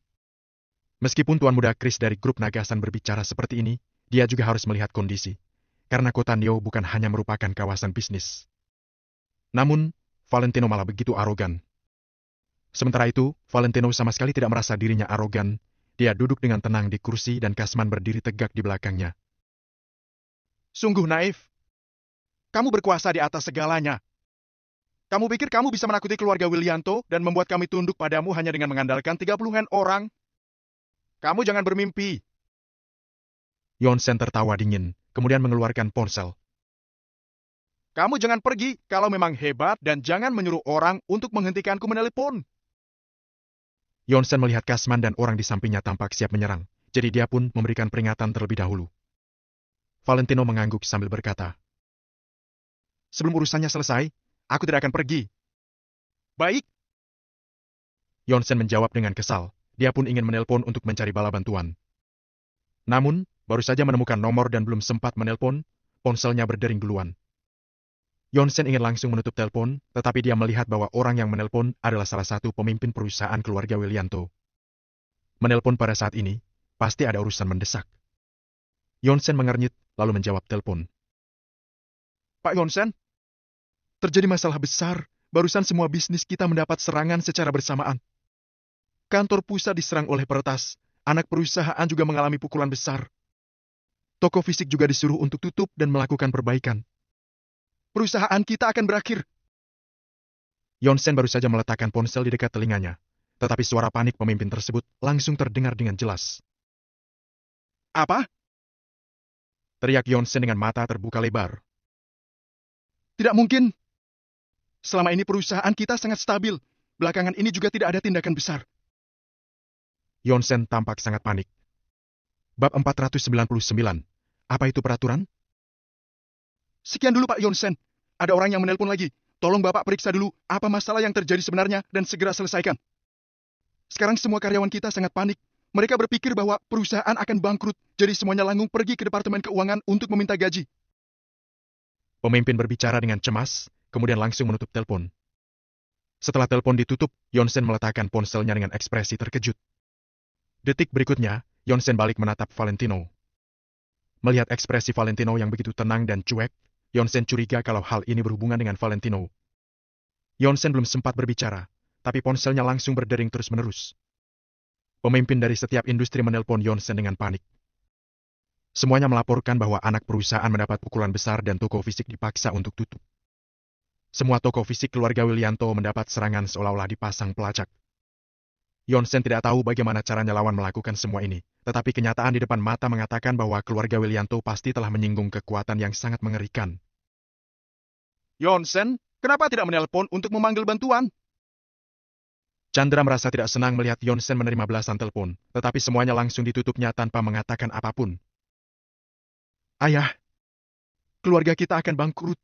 Meskipun Tuan Muda Chris dari grup Nagasan berbicara seperti ini, dia juga harus melihat kondisi. Karena kota Neo bukan hanya merupakan kawasan bisnis. Namun, Valentino malah begitu arogan. Sementara itu, Valentino sama sekali tidak merasa dirinya arogan. Dia duduk dengan tenang di kursi dan Kasman berdiri tegak di belakangnya. Sungguh naif. Kamu berkuasa di atas segalanya. Kamu pikir kamu bisa menakuti keluarga Willianto dan membuat kami tunduk padamu hanya dengan mengandalkan 30-an orang? Kamu jangan bermimpi. Yonsen tertawa dingin, kemudian mengeluarkan ponsel. Kamu jangan pergi kalau memang hebat dan jangan menyuruh orang untuk menghentikanku menelepon. Yonsen melihat Kasman dan orang di sampingnya tampak siap menyerang, jadi dia pun memberikan peringatan terlebih dahulu. Valentino mengangguk sambil berkata, sebelum urusannya selesai, aku tidak akan pergi. Baik. Yonsen menjawab dengan kesal. Dia pun ingin menelpon untuk mencari bala bantuan. Namun, baru saja menemukan nomor dan belum sempat menelpon, ponselnya berdering duluan. Yonsen ingin langsung menutup telepon, tetapi dia melihat bahwa orang yang menelpon adalah salah satu pemimpin perusahaan keluarga Willianto. Menelpon pada saat ini, pasti ada urusan mendesak. Yonsen mengernyit, lalu menjawab telepon. Pak Yonsen, terjadi masalah besar. Barusan semua bisnis kita mendapat serangan secara bersamaan. Kantor pusat diserang oleh peretas. Anak perusahaan juga mengalami pukulan besar. Toko fisik juga disuruh untuk tutup dan melakukan perbaikan. Perusahaan kita akan berakhir. Yonsen baru saja meletakkan ponsel di dekat telinganya. Tetapi suara panik pemimpin tersebut langsung terdengar dengan jelas. Apa? Teriak Yonsen dengan mata terbuka lebar. Tidak mungkin. Selama ini perusahaan kita sangat stabil. Belakangan ini juga tidak ada tindakan besar. Yonsen tampak sangat panik. Bab 499. Apa itu peraturan? Sekian dulu Pak Yonsen. Ada orang yang menelpon lagi. Tolong Bapak periksa dulu apa masalah yang terjadi sebenarnya dan segera selesaikan. Sekarang semua karyawan kita sangat panik. Mereka berpikir bahwa perusahaan akan bangkrut. Jadi semuanya langsung pergi ke Departemen Keuangan untuk meminta gaji. Pemimpin berbicara dengan cemas, kemudian langsung menutup telepon. Setelah telepon ditutup, Yonsen meletakkan ponselnya dengan ekspresi terkejut. Detik berikutnya, Yonsen balik menatap Valentino. Melihat ekspresi Valentino yang begitu tenang dan cuek, Yonsen curiga kalau hal ini berhubungan dengan Valentino. Yonsen belum sempat berbicara, tapi ponselnya langsung berdering terus-menerus. Pemimpin dari setiap industri menelpon Yonsen dengan panik. Semuanya melaporkan bahwa anak perusahaan mendapat pukulan besar dan toko fisik dipaksa untuk tutup. Semua toko fisik keluarga Willianto mendapat serangan seolah-olah dipasang pelacak. Yonsen tidak tahu bagaimana caranya lawan melakukan semua ini, tetapi kenyataan di depan mata mengatakan bahwa keluarga Willianto pasti telah menyinggung kekuatan yang sangat mengerikan. Yonsen, kenapa tidak menelpon untuk memanggil bantuan? Chandra merasa tidak senang melihat Yonsen menerima belasan telepon, tetapi semuanya langsung ditutupnya tanpa mengatakan apapun. Ayah, keluarga kita akan bangkrut.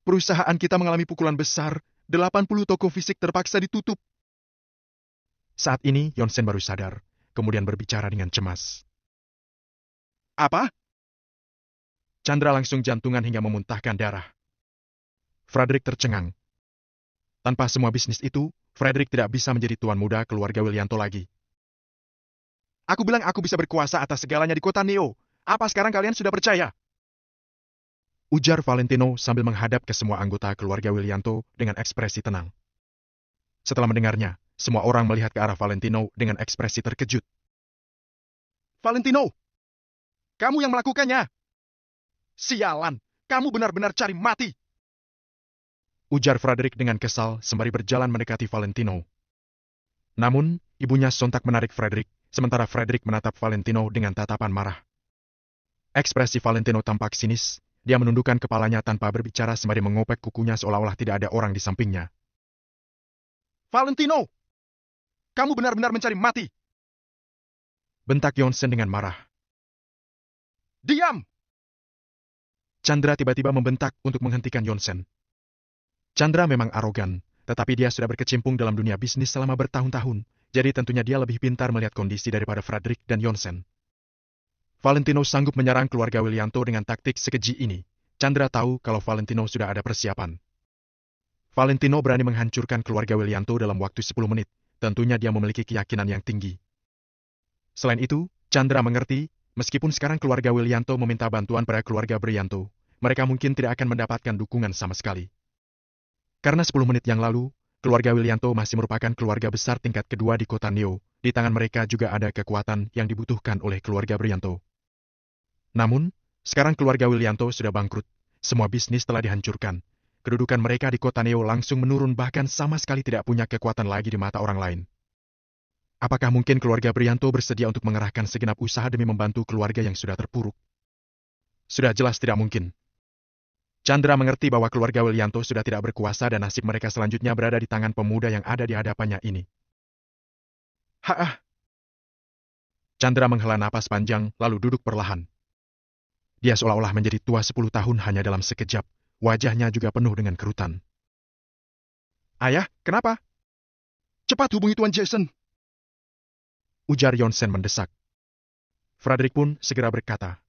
Perusahaan kita mengalami pukulan besar, 80 toko fisik terpaksa ditutup. Saat ini, Yonsen baru sadar, kemudian berbicara dengan cemas. Apa? Chandra langsung jantungan hingga memuntahkan darah. Frederick tercengang. Tanpa semua bisnis itu, Frederick tidak bisa menjadi tuan muda keluarga Willianto lagi. Aku bilang aku bisa berkuasa atas segalanya di kota Neo. Apa sekarang kalian sudah percaya? Ujar Valentino sambil menghadap ke semua anggota keluarga Willianto dengan ekspresi tenang. Setelah mendengarnya, semua orang melihat ke arah Valentino dengan ekspresi terkejut. Valentino! Kamu yang melakukannya! Sialan! Kamu benar-benar cari mati! Ujar Frederick dengan kesal sembari berjalan mendekati Valentino. Namun, ibunya sontak menarik Frederick, sementara Frederick menatap Valentino dengan tatapan marah. Ekspresi Valentino tampak sinis, dia menundukkan kepalanya tanpa berbicara sembari mengopek kukunya seolah-olah tidak ada orang di sampingnya. Valentino! Kamu benar-benar mencari mati! Bentak Yonsen dengan marah. Diam! Chandra tiba-tiba membentak untuk menghentikan Yonsen. Chandra memang arogan, tetapi dia sudah berkecimpung dalam dunia bisnis selama bertahun-tahun, jadi tentunya dia lebih pintar melihat kondisi daripada Frederick dan Yonsen. Valentino sanggup menyerang keluarga Willianto dengan taktik sekeji ini. Chandra tahu kalau Valentino sudah ada persiapan. Valentino berani menghancurkan keluarga Willianto dalam waktu 10 menit. Tentunya dia memiliki keyakinan yang tinggi. Selain itu, Chandra mengerti, meskipun sekarang keluarga Willianto meminta bantuan pada keluarga Brianto, mereka mungkin tidak akan mendapatkan dukungan sama sekali. Karena 10 menit yang lalu, keluarga Willianto masih merupakan keluarga besar tingkat kedua di kota Neo. Di tangan mereka juga ada kekuatan yang dibutuhkan oleh keluarga Brianto. Namun, sekarang keluarga Willianto sudah bangkrut. Semua bisnis telah dihancurkan. Kedudukan mereka di kota Neo langsung menurun bahkan sama sekali tidak punya kekuatan lagi di mata orang lain. Apakah mungkin keluarga Brianto bersedia untuk mengerahkan segenap usaha demi membantu keluarga yang sudah terpuruk? Sudah jelas tidak mungkin. Chandra mengerti bahwa keluarga Willianto sudah tidak berkuasa dan nasib mereka selanjutnya berada di tangan pemuda yang ada di hadapannya ini. Chandra menghela napas panjang lalu duduk perlahan. Dia seolah-olah menjadi tua 10 tahun hanya dalam sekejap. Wajahnya juga penuh dengan kerutan. Ayah, kenapa? Cepat hubungi Tuan Jason. Ujar Yonsen mendesak. Frederick pun segera berkata.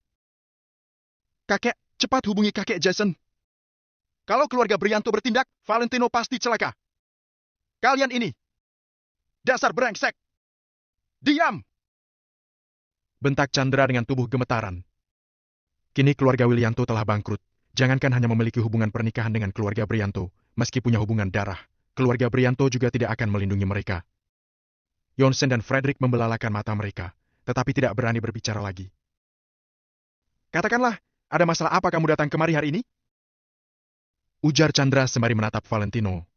Kakek, cepat hubungi kakek Jason. Kalau keluarga Brianto bertindak, Valentino pasti celaka. Kalian ini. Dasar brengsek. Diam! Bentak Chandra dengan tubuh gemetaran. Kini keluarga Willianto telah bangkrut. Jangankan hanya memiliki hubungan pernikahan dengan keluarga Brianto, meski punya hubungan darah, keluarga Brianto juga tidak akan melindungi mereka. Yonsen dan Frederick membelalakan mata mereka, tetapi tidak berani berbicara lagi. Katakanlah, ada masalah apa kamu datang kemari hari ini? Ujar Chandra sembari menatap Valentino.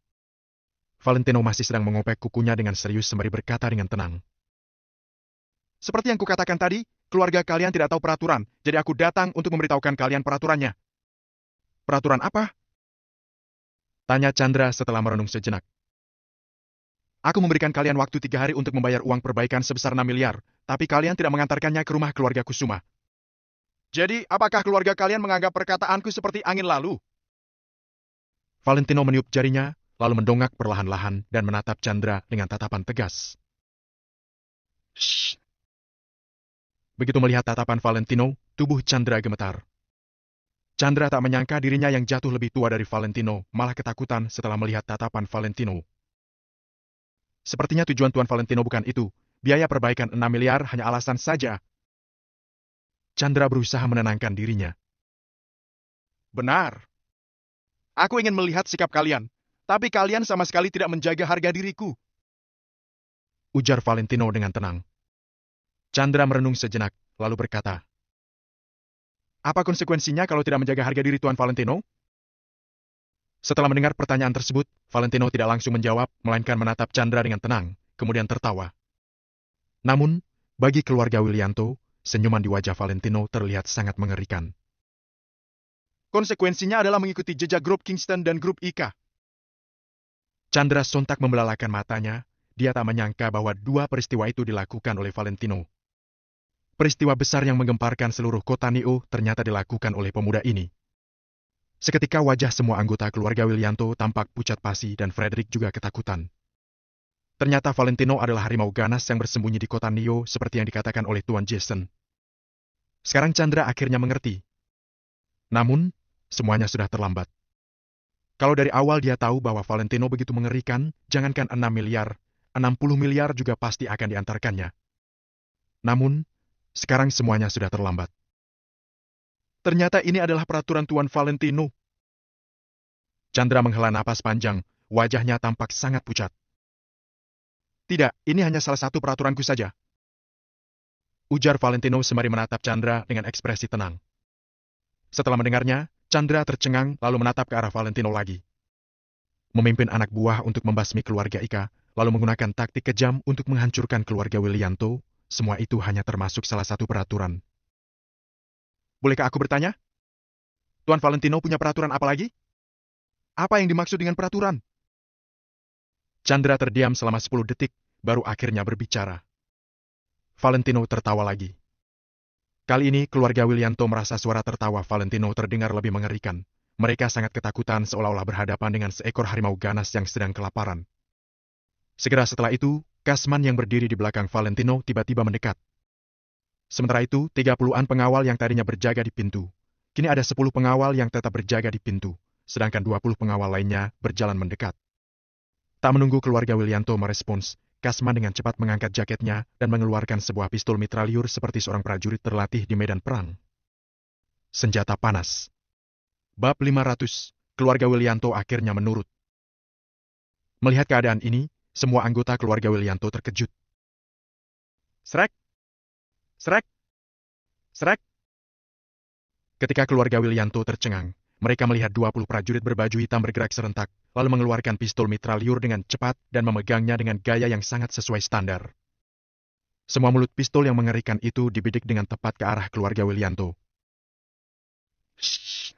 Valentino masih sedang mengopek kukunya dengan serius sembari berkata dengan tenang. Seperti yang kukatakan tadi, keluarga kalian tidak tahu peraturan, jadi aku datang untuk memberitahukan kalian peraturannya. Peraturan apa? Tanya Chandra setelah merenung sejenak. Aku memberikan kalian waktu 3 hari untuk membayar uang perbaikan sebesar 6 miliar, tapi kalian tidak mengantarkannya ke rumah keluarga Kusuma. Jadi, apakah keluarga kalian menganggap perkataanku seperti angin lalu? Valentino meniup jarinya, lalu mendongak perlahan-lahan dan menatap Chandra dengan tatapan tegas. Shh. Begitu melihat tatapan Valentino, tubuh Chandra gemetar. Chandra tak menyangka dirinya yang jatuh lebih tua dari Valentino, malah ketakutan setelah melihat tatapan Valentino. Sepertinya tujuan Tuan Valentino bukan itu. Biaya perbaikan 6 miliar hanya alasan saja. Chandra berusaha menenangkan dirinya. Benar. Aku ingin melihat sikap kalian, tapi kalian sama sekali tidak menjaga harga diriku. Ujar Valentino dengan tenang. Chandra merenung sejenak, lalu berkata, apa konsekuensinya kalau tidak menjaga harga diri Tuan Valentino? Setelah mendengar pertanyaan tersebut, Valentino tidak langsung menjawab, melainkan menatap Chandra dengan tenang, kemudian tertawa. Namun, bagi keluarga Willianto, senyuman di wajah Valentino terlihat sangat mengerikan. Konsekuensinya adalah mengikuti jejak grup Kingston dan grup Ika. Chandra sontak membelalakan matanya, dia tak menyangka bahwa 2 peristiwa itu dilakukan oleh Valentino. Peristiwa besar yang menggemparkan seluruh kota Neo ternyata dilakukan oleh pemuda ini. Seketika wajah semua anggota keluarga Willianto tampak pucat pasi dan Frederick juga ketakutan. Ternyata Valentino adalah harimau ganas yang bersembunyi di kota Neo seperti yang dikatakan oleh Tuan Jason. Sekarang Chandra akhirnya mengerti. Namun, semuanya sudah terlambat. Kalau dari awal dia tahu bahwa Valentino begitu mengerikan, jangankan 6 miliar, 60 miliar juga pasti akan diantarkannya. Namun, sekarang semuanya sudah terlambat. Ternyata ini adalah peraturan Tuan Valentino. Chandra menghela napas panjang, wajahnya tampak sangat pucat. Tidak, ini hanya salah satu peraturanku saja. Ujar Valentino sembari menatap Chandra dengan ekspresi tenang. Setelah mendengarnya, Chandra tercengang lalu menatap ke arah Valentino lagi. Memimpin anak buah untuk membasmi keluarga Ika, lalu menggunakan taktik kejam untuk menghancurkan keluarga Willianto, semua itu hanya termasuk salah satu peraturan. Bolehkah aku bertanya? Tuan Valentino punya peraturan apa lagi? Apa yang dimaksud dengan peraturan? Chandra terdiam selama 10 detik, baru akhirnya berbicara. Valentino tertawa lagi. Kali ini keluarga Willianto merasa suara tertawa Valentino terdengar lebih mengerikan. Mereka sangat ketakutan seolah-olah berhadapan dengan seekor harimau ganas yang sedang kelaparan. Segera setelah itu, Kasman yang berdiri di belakang Valentino tiba-tiba mendekat. Sementara itu, 30-an pengawal yang tadinya berjaga di pintu. Kini ada 10 pengawal yang tetap berjaga di pintu, sedangkan 20 pengawal lainnya berjalan mendekat. Tak menunggu keluarga Willianto merespons, Kasman dengan cepat mengangkat jaketnya dan mengeluarkan sebuah pistol mitralyur seperti seorang prajurit terlatih di medan perang. Senjata panas. Bab 500, keluarga Willianto akhirnya menurut. Melihat keadaan ini, semua anggota keluarga Willianto terkejut. Srek! Srek! Srek! Ketika keluarga Willianto tercengang, mereka melihat 20 prajurit berbaju hitam bergerak serentak, lalu mengeluarkan pistol mitralyur dengan cepat dan memegangnya dengan gaya yang sangat sesuai standar. Semua mulut pistol yang mengerikan itu dibidik dengan tepat ke arah keluarga Willianto. Shh.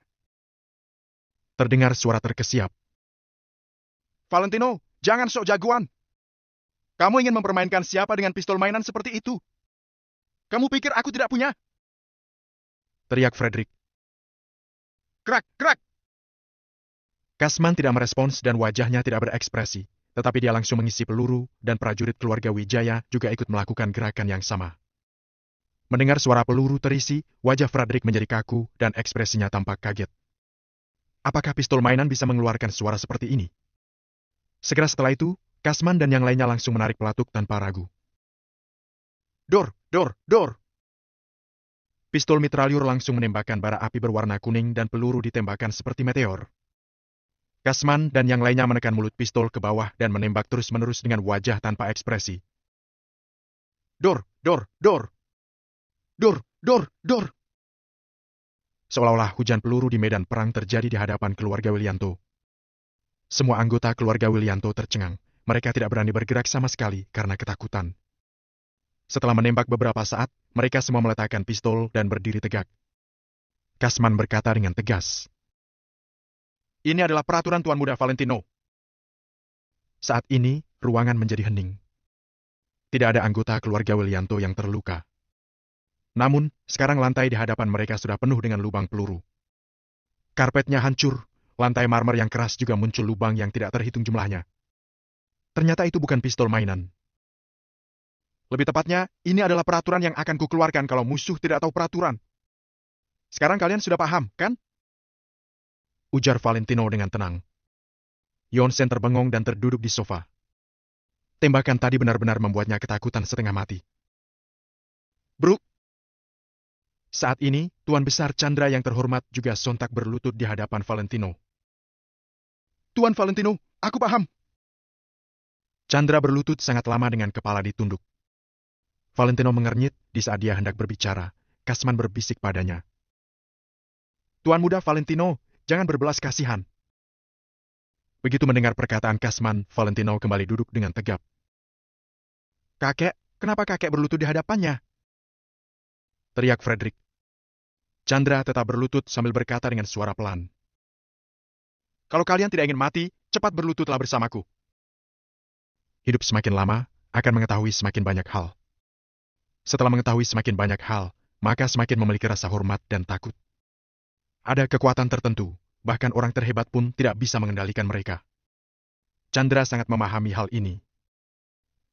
Terdengar suara terkesiap. Valentino, jangan sok jagoan. Kamu ingin mempermainkan siapa dengan pistol mainan seperti itu? Kamu pikir aku tidak punya? Teriak Frederick. Krak, krak! Kasman tidak merespons dan wajahnya tidak berekspresi, tetapi dia langsung mengisi peluru dan prajurit keluarga Wijaya juga ikut melakukan gerakan yang sama. Mendengar suara peluru terisi, wajah Frederick menjadi kaku dan ekspresinya tampak kaget. Apakah pistol mainan bisa mengeluarkan suara seperti ini? Segera setelah itu, Kasman dan yang lainnya langsung menarik pelatuk tanpa ragu. Dor, dor, dor! Pistol mitralyur langsung menembakkan bara api berwarna kuning dan peluru ditembakkan seperti meteor. Kasman dan yang lainnya menekan mulut pistol ke bawah dan menembak terus-menerus dengan wajah tanpa ekspresi. Dor, dor, dor! Dor, dor, dor! Seolah-olah hujan peluru di medan perang terjadi di hadapan keluarga Willianto. Semua anggota keluarga Willianto tercengang. Mereka tidak berani bergerak sama sekali karena ketakutan. Setelah menembak beberapa saat, mereka semua meletakkan pistol dan berdiri tegak. Kasman berkata dengan tegas. Ini adalah peraturan Tuan Muda Valentino. Saat ini, ruangan menjadi hening. Tidak ada anggota keluarga Willianto yang terluka. Namun, sekarang lantai di hadapan mereka sudah penuh dengan lubang peluru. Karpetnya hancur, lantai marmer yang keras juga muncul lubang yang tidak terhitung jumlahnya. Ternyata itu bukan pistol mainan. Lebih tepatnya, ini adalah peraturan yang akan kukeluarkan kalau musuh tidak tahu peraturan. Sekarang kalian sudah paham, kan? Ujar Valentino dengan tenang. Yonsen terbengong dan terduduk di sofa. Tembakan tadi benar-benar membuatnya ketakutan setengah mati. Bruk! Saat ini, Tuan Besar Chandra yang terhormat juga sontak berlutut di hadapan Valentino. Tuan Valentino, aku paham. Chandra berlutut sangat lama dengan kepala ditunduk. Valentino mengernyit di saat dia hendak berbicara. Kasman berbisik padanya. Tuan Muda Valentino, jangan berbelas kasihan. Begitu mendengar perkataan Kasman, Valentino kembali duduk dengan tegap. Kakek, kenapa kakek berlutut di hadapannya? Teriak Frederick. Chandra tetap berlutut sambil berkata dengan suara pelan. Kalau kalian tidak ingin mati, cepat berlututlah bersamaku. Hidup semakin lama, akan mengetahui semakin banyak hal. Setelah mengetahui semakin banyak hal, maka semakin memiliki rasa hormat dan takut. Ada kekuatan tertentu, bahkan orang terhebat pun tidak bisa mengendalikan mereka. Chandra sangat memahami hal ini.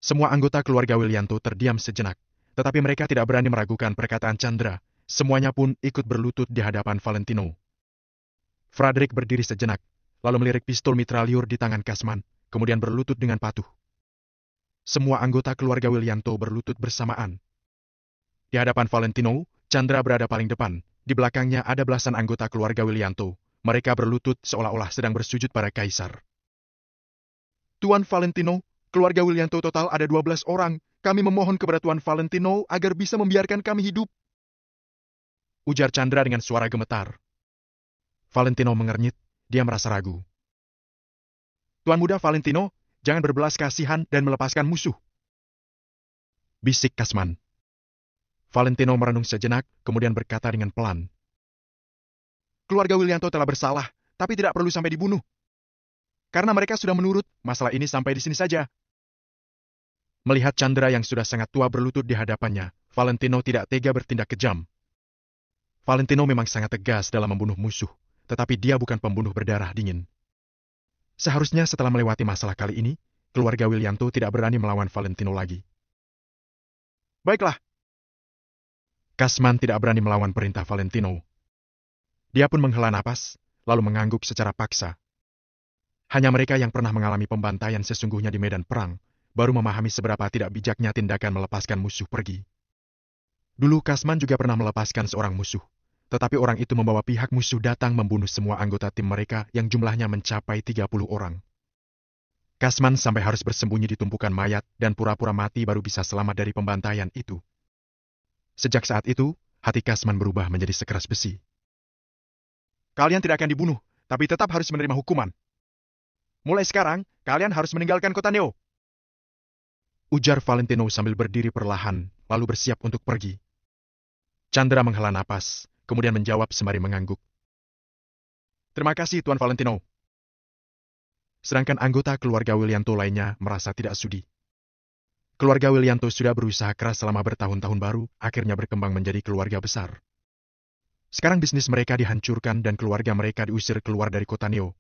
Semua anggota keluarga Willianto terdiam sejenak, tetapi mereka tidak berani meragukan perkataan Chandra. Semuanya pun ikut berlutut di hadapan Valentino. Frederick berdiri sejenak, lalu melirik pistol mitraliur di tangan Kasman, kemudian berlutut dengan patuh. Semua anggota keluarga Willianto berlutut bersamaan. Di hadapan Valentino, Chandra berada paling depan. Di belakangnya ada belasan anggota keluarga Willianto. Mereka berlutut seolah-olah sedang bersujud pada kaisar. Tuan Valentino, keluarga Willianto total ada 12 orang. Kami memohon kepada Tuan Valentino agar bisa membiarkan kami hidup, ujar Chandra dengan suara gemetar. Valentino mengernyit, dia merasa ragu. Tuan muda Valentino, jangan berbelas kasihan dan melepaskan musuh, bisik Kasman. Valentino merenung sejenak, kemudian berkata dengan pelan. Keluarga Willianto telah bersalah, tapi tidak perlu sampai dibunuh. Karena mereka sudah menurut, masalah ini sampai di sini saja. Melihat Chandra yang sudah sangat tua berlutut di hadapannya, Valentino tidak tega bertindak kejam. Valentino memang sangat tegas dalam membunuh musuh, tetapi dia bukan pembunuh berdarah dingin. Seharusnya setelah melewati masalah kali ini, keluarga Willianto tidak berani melawan Valentino lagi. Baiklah. Kasman tidak berani melawan perintah Valentino. Dia pun menghela napas, lalu mengangguk secara paksa. Hanya mereka yang pernah mengalami pembantaian sesungguhnya di medan perang, baru memahami seberapa tidak bijaknya tindakan melepaskan musuh pergi. Dulu Kasman juga pernah melepaskan seorang musuh. Tetapi orang itu membawa pihak musuh datang membunuh semua anggota tim mereka yang jumlahnya mencapai 30 orang. Kasman sampai harus bersembunyi di tumpukan mayat dan pura-pura mati baru bisa selamat dari pembantaian itu. Sejak saat itu, hati Kasman berubah menjadi sekeras besi. Kalian tidak akan dibunuh, tapi tetap harus menerima hukuman. Mulai sekarang, kalian harus meninggalkan kota Neo, ujar Valentino sambil berdiri perlahan, lalu bersiap untuk pergi. Chandra menghela napas, kemudian menjawab sembari mengangguk. Terima kasih, Tuan Valentino. Sedangkan anggota keluarga Willianto lainnya merasa tidak sudi. Keluarga Willianto sudah berusaha keras selama bertahun-tahun baru, akhirnya berkembang menjadi keluarga besar. Sekarang bisnis mereka dihancurkan dan keluarga mereka diusir keluar dari kota Neo.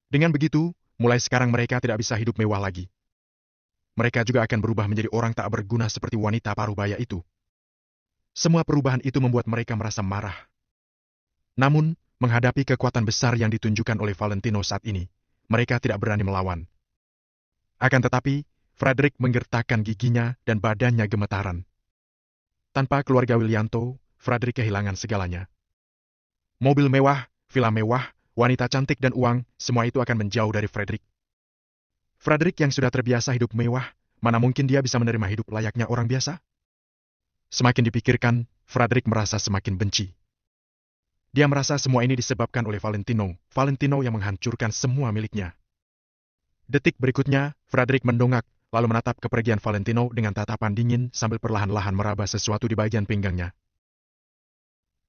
Dengan begitu, mulai sekarang mereka tidak bisa hidup mewah lagi. Mereka juga akan berubah menjadi orang tak berguna seperti wanita parubaya itu. Semua perubahan itu membuat mereka merasa marah. Namun, menghadapi kekuatan besar yang ditunjukkan oleh Valentino saat ini, mereka tidak berani melawan. Akan tetapi, Frederick menggertakkan giginya dan badannya gemetaran. Tanpa keluarga Willianto, Frederick kehilangan segalanya. Mobil mewah, villa mewah, wanita cantik dan uang, semua itu akan menjauh dari Frederick. Frederick yang sudah terbiasa hidup mewah, mana mungkin dia bisa menerima hidup layaknya orang biasa? Semakin dipikirkan, Frederick merasa semakin benci. Dia merasa semua ini disebabkan oleh Valentino yang menghancurkan semua miliknya. Detik berikutnya, Frederick mendongak, lalu menatap kepergian Valentino dengan tatapan dingin sambil perlahan-lahan meraba sesuatu di bagian pinggangnya.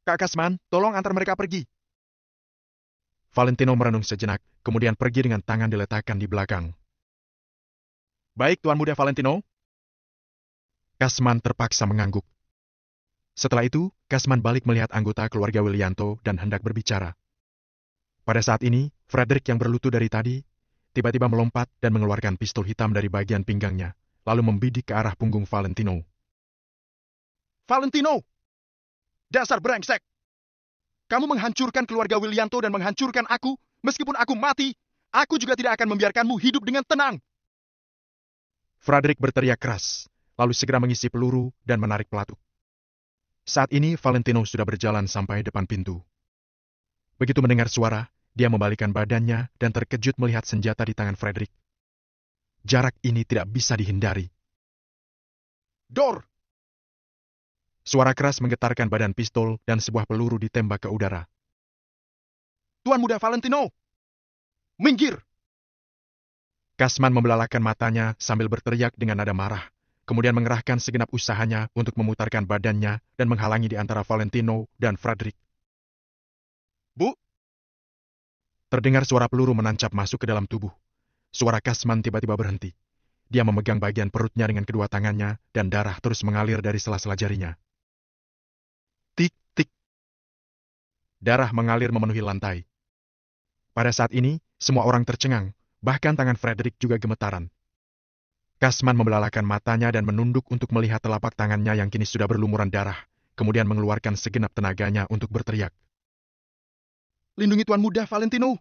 Kak Kasman, tolong antar mereka pergi. Valentino merenung sejenak, kemudian pergi dengan tangan diletakkan di belakang. Baik, Tuan Muda Valentino. Kasman terpaksa mengangguk. Setelah itu, Kasman balik melihat anggota keluarga Willianto dan hendak berbicara. Pada saat ini, Frederick yang berlutut dari tadi, tiba-tiba melompat dan mengeluarkan pistol hitam dari bagian pinggangnya, lalu membidik ke arah punggung Valentino. Valentino! Dasar brengsek! Kamu menghancurkan keluarga Willianto dan menghancurkan aku, meskipun aku mati, aku juga tidak akan membiarkanmu hidup dengan tenang. Frederick berteriak keras, lalu segera mengisi peluru dan menarik pelatuk. Saat ini Valentino sudah berjalan sampai depan pintu. Begitu mendengar suara, dia membalikkan badannya dan terkejut melihat senjata di tangan Frederick. Jarak ini tidak bisa dihindari. Dor! Suara keras menggetarkan badan pistol dan sebuah peluru ditembak ke udara. Tuan Muda Valentino! Minggir! Kasman membelalakan matanya sambil berteriak dengan nada marah, kemudian mengerahkan segenap usahanya untuk memutarkan badannya dan menghalangi di antara Valentino dan Frederick. Bu! Terdengar suara peluru menancap masuk ke dalam tubuh. Suara Kasman tiba-tiba berhenti. Dia memegang bagian perutnya dengan kedua tangannya dan darah terus mengalir dari sela-sela jarinya. Tik, tik. Darah mengalir memenuhi lantai. Pada saat ini, semua orang tercengang, bahkan tangan Frederick juga gemetaran. Kasman membelalakan matanya dan menunduk untuk melihat telapak tangannya yang kini sudah berlumuran darah, kemudian mengeluarkan segenap tenaganya untuk berteriak. "Lindungi Tuan Muda, Valentino!